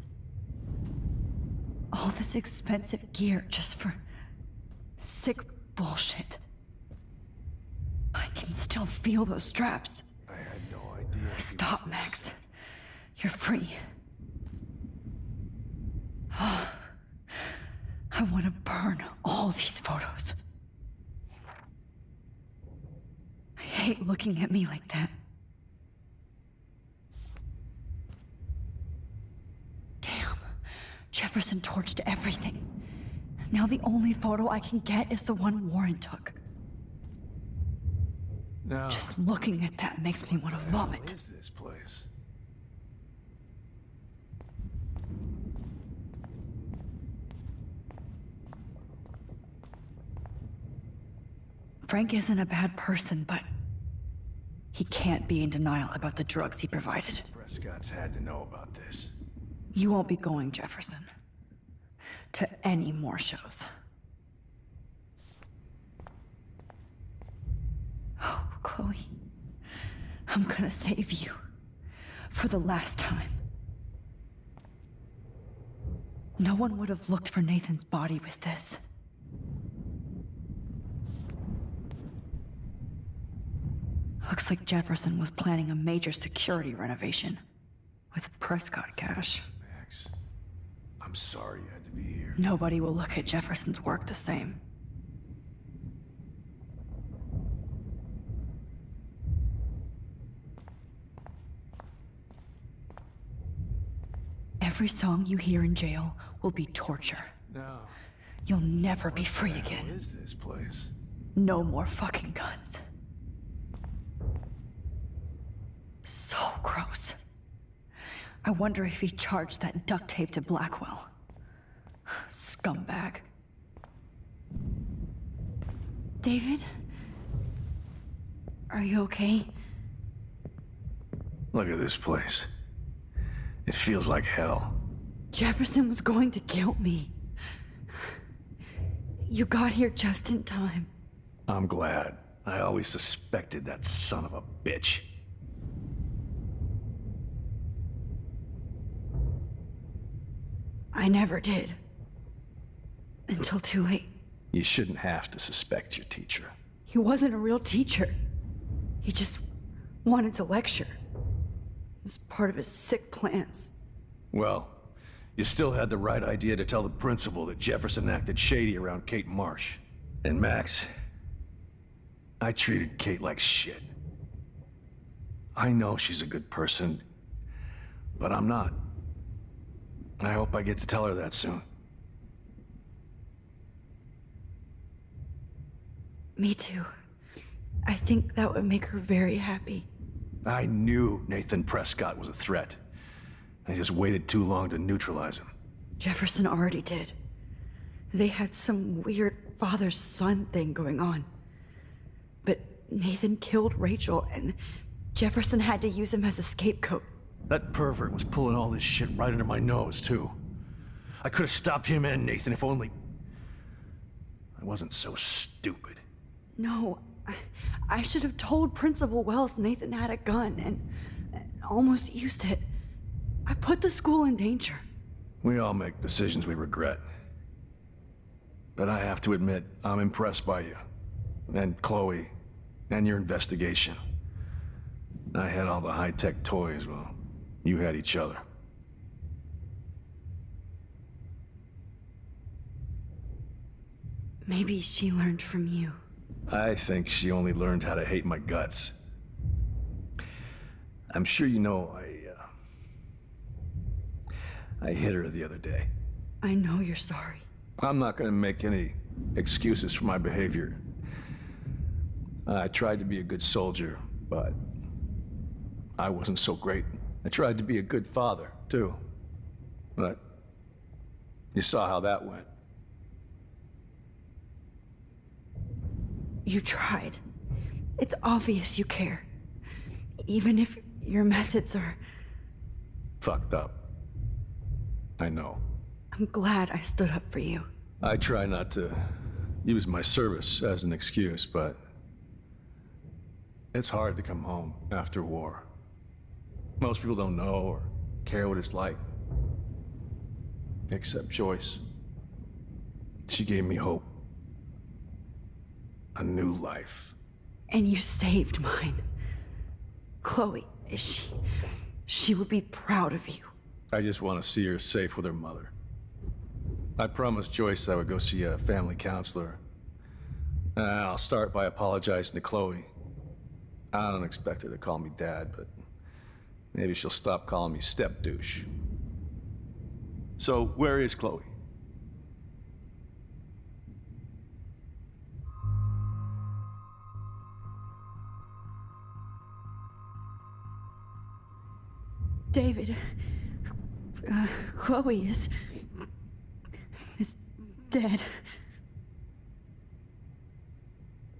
All this expensive gear just for sick bullshit. I can still feel those straps. I had no idea. Stop, Max. You're free. Oh, I want to burn all these photos. I hate looking at me like that. Damn. Jefferson torched everything. Now the only photo I can get is the one Warren took. No. Just looking at that makes me want to vomit. What is this place? Frank isn't a bad person, but he can't be in denial about the drugs he provided. Prescott's had to know about this. You won't be going, Jefferson, to any more shows. Oh, Chloe, I'm gonna save you for the last time. No one would have looked for Nathan's body with this. Looks like Jefferson was planning a major security renovation. With Prescott cash. Max, I'm sorry you had to be here. Nobody will look at Jefferson's work the same. Every song you hear in jail will be torture. No. You'll never be free again. What is this place? No more fucking guns. So gross. I wonder if he charged that duct tape to Blackwell. Scumbag. David? Are you okay? Look at this place. It feels like hell. Jefferson was going to kill me. You got here just in time. I'm glad. I always suspected that son of a bitch. I never did. Until too late. You shouldn't have to suspect your teacher. He wasn't a real teacher. He just wanted to lecture. It was part of his sick plans. Well, you still had the right idea to tell the principal that Jefferson acted shady around Kate Marsh. And Max, I treated Kate like shit. I know she's a good person, but I'm not. I hope I get to tell her that soon. Me too. I think that would make her very happy. I knew Nathan Prescott was a threat. I just waited too long to neutralize him. Jefferson already did. They had some weird father-son thing going on. But Nathan killed Rachel, and Jefferson had to use him as a scapegoat. That pervert was pulling all this shit right under my nose, too. I could have stopped him and Nathan if only... I wasn't so stupid. No, I should have told Principal Wells Nathan had a gun and almost used it. I put the school in danger. We all make decisions we regret. But I have to admit, I'm impressed by you. And Chloe. And your investigation. I had all the high-tech toys, well, you had each other. Maybe she learned from you. I think she only learned how to hate my guts. I'm sure you know I hit her the other day. I know you're sorry. I'm not gonna make any excuses for my behavior. I tried to be a good soldier, but I wasn't so great. I tried to be a good father, too. But you saw how that went. You tried. It's obvious you care. Even if your methods are... fucked up. I know. I'm glad I stood up for you. I try not to use my service as an excuse, but it's hard to come home after war. Most people don't know or care what it's like. Except Joyce. She gave me hope. A new life. And you saved mine. Chloe, she would be proud of you. I just want to see her safe with her mother. I promised Joyce I would go see a family counselor. And I'll start by apologizing to Chloe. I don't expect her to call me Dad, but maybe she'll stop calling me step-douche. So, where is Chloe? David, Chloe is dead.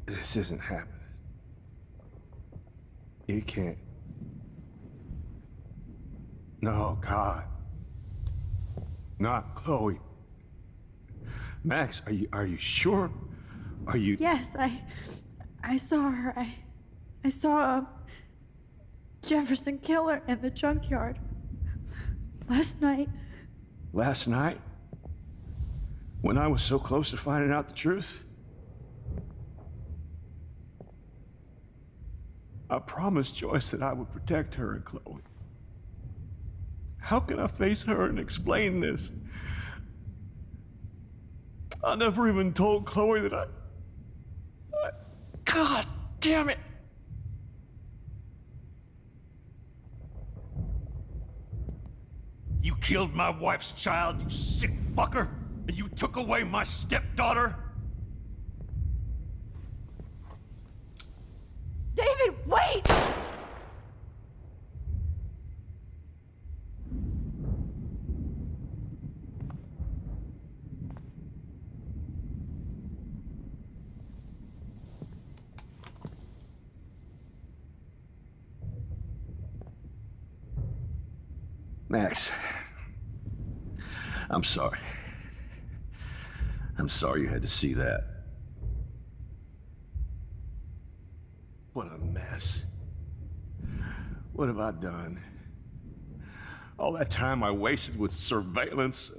This isn't happening. You can't. No, God. Not Chloe. Max, are you sure? Are you... Yes, I saw her. I saw Jefferson kill her in the junkyard. Last night. Last night? When I was so close to finding out the truth? I promised Joyce that I would protect her and Chloe. How can I face her and explain this? I never even told Chloe that I... God damn it! You killed my wife's child, you sick fucker! And you took away my stepdaughter? David, wait! Max, I'm sorry. I'm sorry you had to see that. What a mess. What have I done? All that time I wasted with surveillance.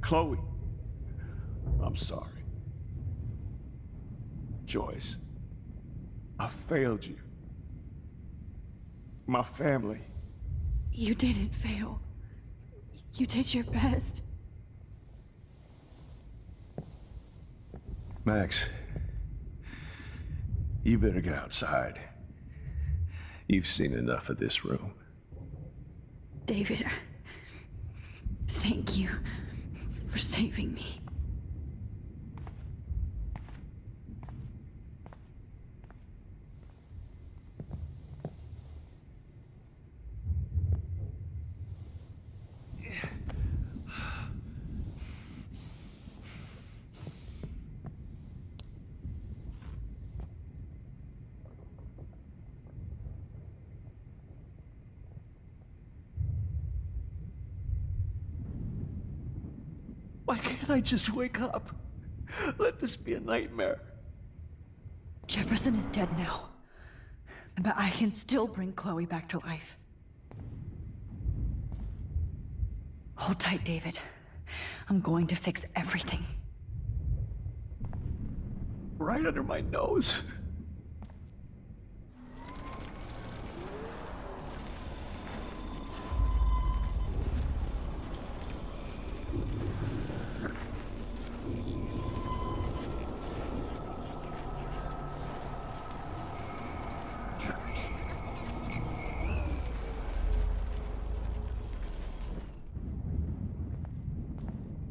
Chloe, I'm sorry. Joyce, I failed you. My family. You didn't fail. You did your best. Max, you better get outside. You've seen enough of this room. David, thank you for saving me. Why can't I just wake up? Let this be a nightmare. Jefferson is dead now. But I can still bring Chloe back to life. Hold tight, David. I'm going to fix everything. Right under my nose.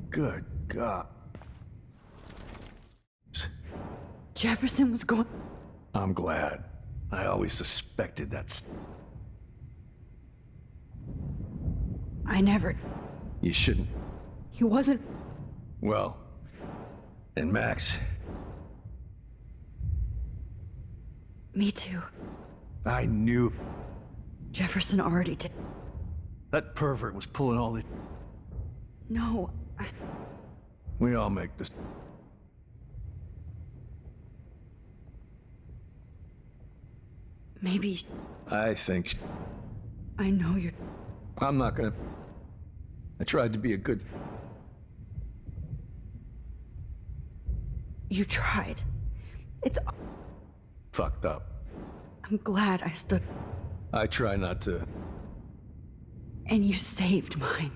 Good God. Jefferson was going... I'm glad. I always suspected that's... I never... You shouldn't. He wasn't... Well, and Max... Me too. I knew... Jefferson already did. That pervert was pulling all the... No, We all make this... Maybe... I think... I know you're... I'm not gonna... I tried to be a good... You tried. It's... Fucked up. I'm glad I stood... I try not to... And you saved mine.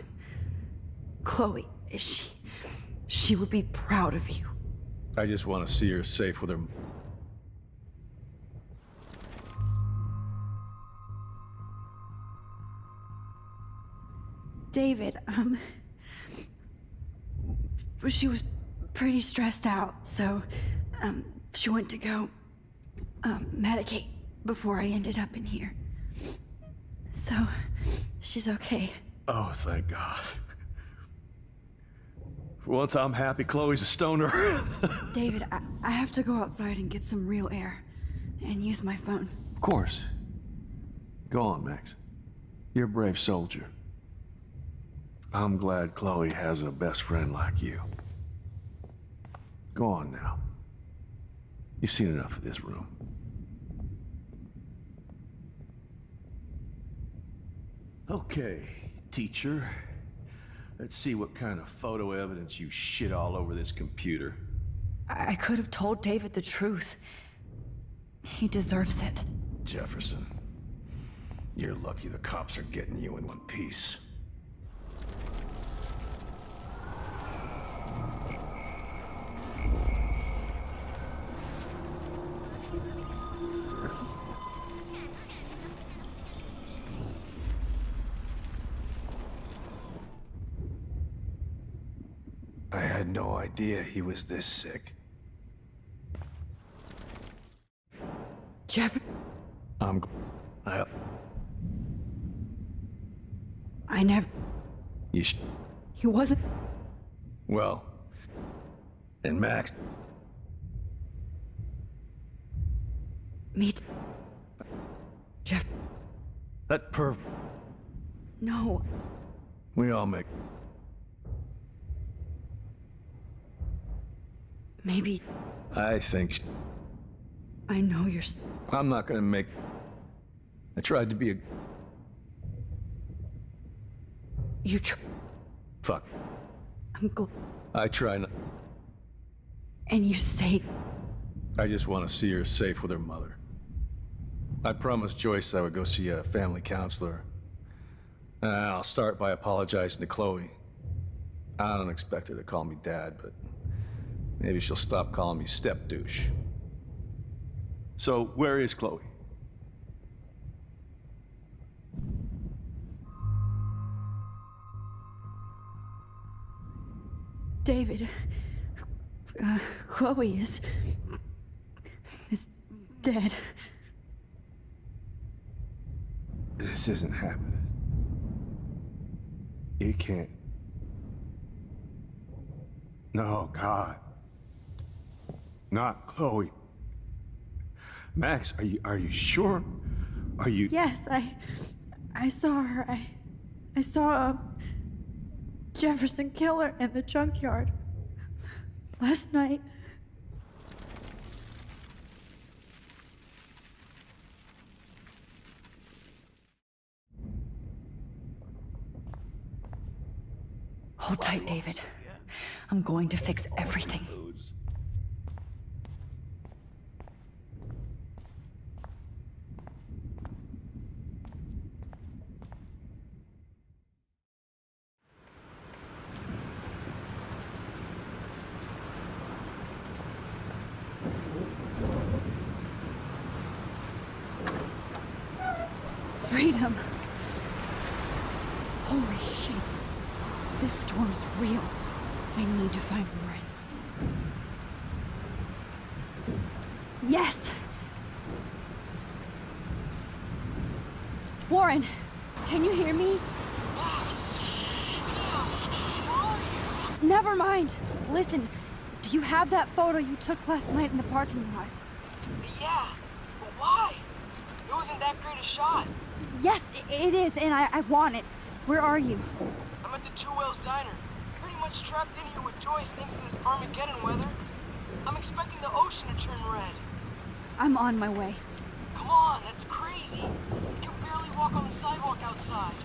Chloe, she would be proud of you. I just want to see her safe with her... David, she was pretty stressed out, so, she went to go, medicate before I ended up in here. So, she's okay. Oh, thank God. For once I'm happy Chloe's a stoner. David, I have to go outside and get some real air, and use my phone. Of course. Go on, Max. You're a brave soldier. I'm glad Chloe has a best friend like you. Go on now. You've seen enough of this room. Okay, teacher. Let's see what kind of photo evidence you shit all over this computer. I could have told David the truth. He deserves it. Jefferson, you're lucky the cops are getting you in one piece. I had no idea he was this sick. Jeff... I never... He wasn't... Well... And Max... Me... Jeff... That perv... No. We all make... Maybe... I think... I know you're... I'm not gonna make... I tried to be a... You Fuck. I'm I try not... And you say... I just want to see her safe with her mother. I promised Joyce I would go see a family counselor. And I'll start by apologizing to Chloe. I don't expect her to call me Dad, but... maybe she'll stop calling me step-douche. So, where is Chloe? David... Chloe is dead. This isn't happening. You can't... No, God. Not Chloe. Max, are you sure? Are you... Yes, I saw her. I saw Jefferson kill her in the junkyard last night. Hold tight, David. I'm going to fix everything. Freedom. Holy shit. This storm is real. I need to find Warren. Yes! Warren, can you hear me? Never mind. Listen, do you have that photo you took last night in the parking lot? Yeah, but why? It wasn't that great a shot. Yes, it is, and I want it. Where are you? I'm at the Two Whales Diner. Pretty much trapped in here with Joyce thanks to this Armageddon weather. I'm expecting the ocean to turn red. I'm on my way. Come on, that's crazy. You can barely walk on the sidewalk outside.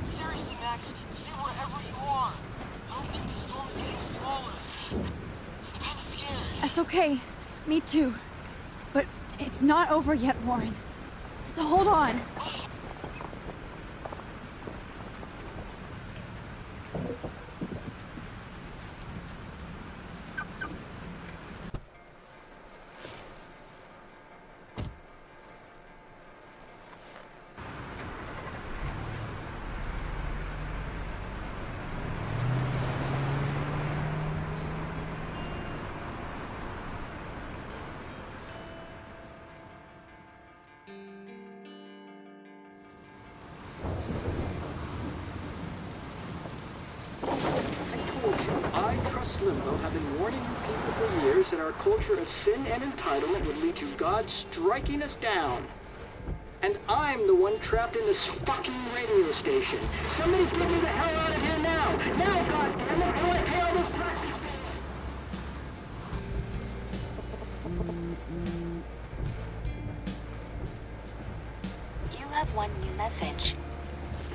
Seriously, Max, stay wherever you are. I don't think the storm is getting smaller. I'm kinda scared. That's okay. Me too. But it's not over yet, Warren. So hold on. Limbo have been warning people for years that our culture of sin and entitlement would lead to God striking us down. And I'm the one trapped in this fucking radio station. Somebody get me the hell out of here now! Now, goddammit, I want to pay all those taxes! You have one new message.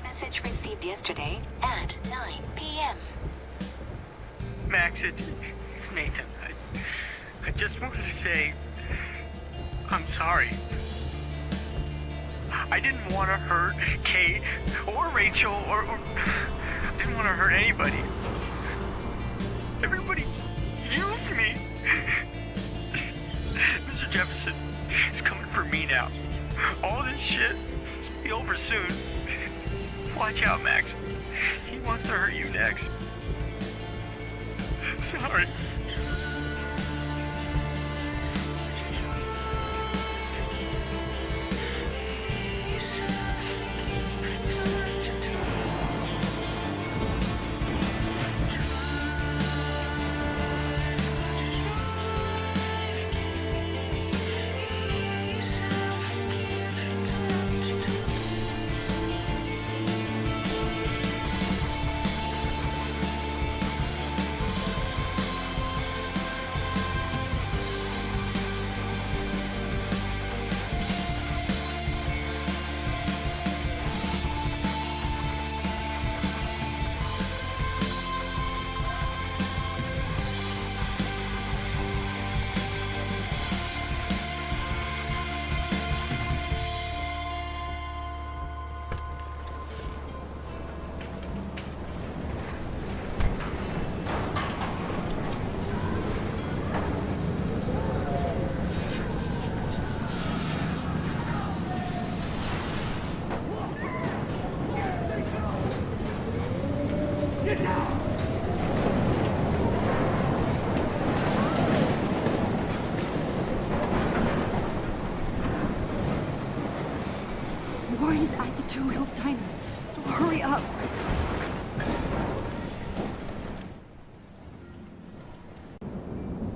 Message received yesterday at 9 p.m. Max, it's Nathan. I just wanted to say I'm sorry. I didn't want to hurt Kate or Rachel or I didn't want to hurt anybody. Everybody used me. Mr. Jefferson is coming for me now. All this shit will be over soon. Watch out, Max. He wants to hurt you next. Sorry. Warren is at the Two Wheels Diner, so hurry up.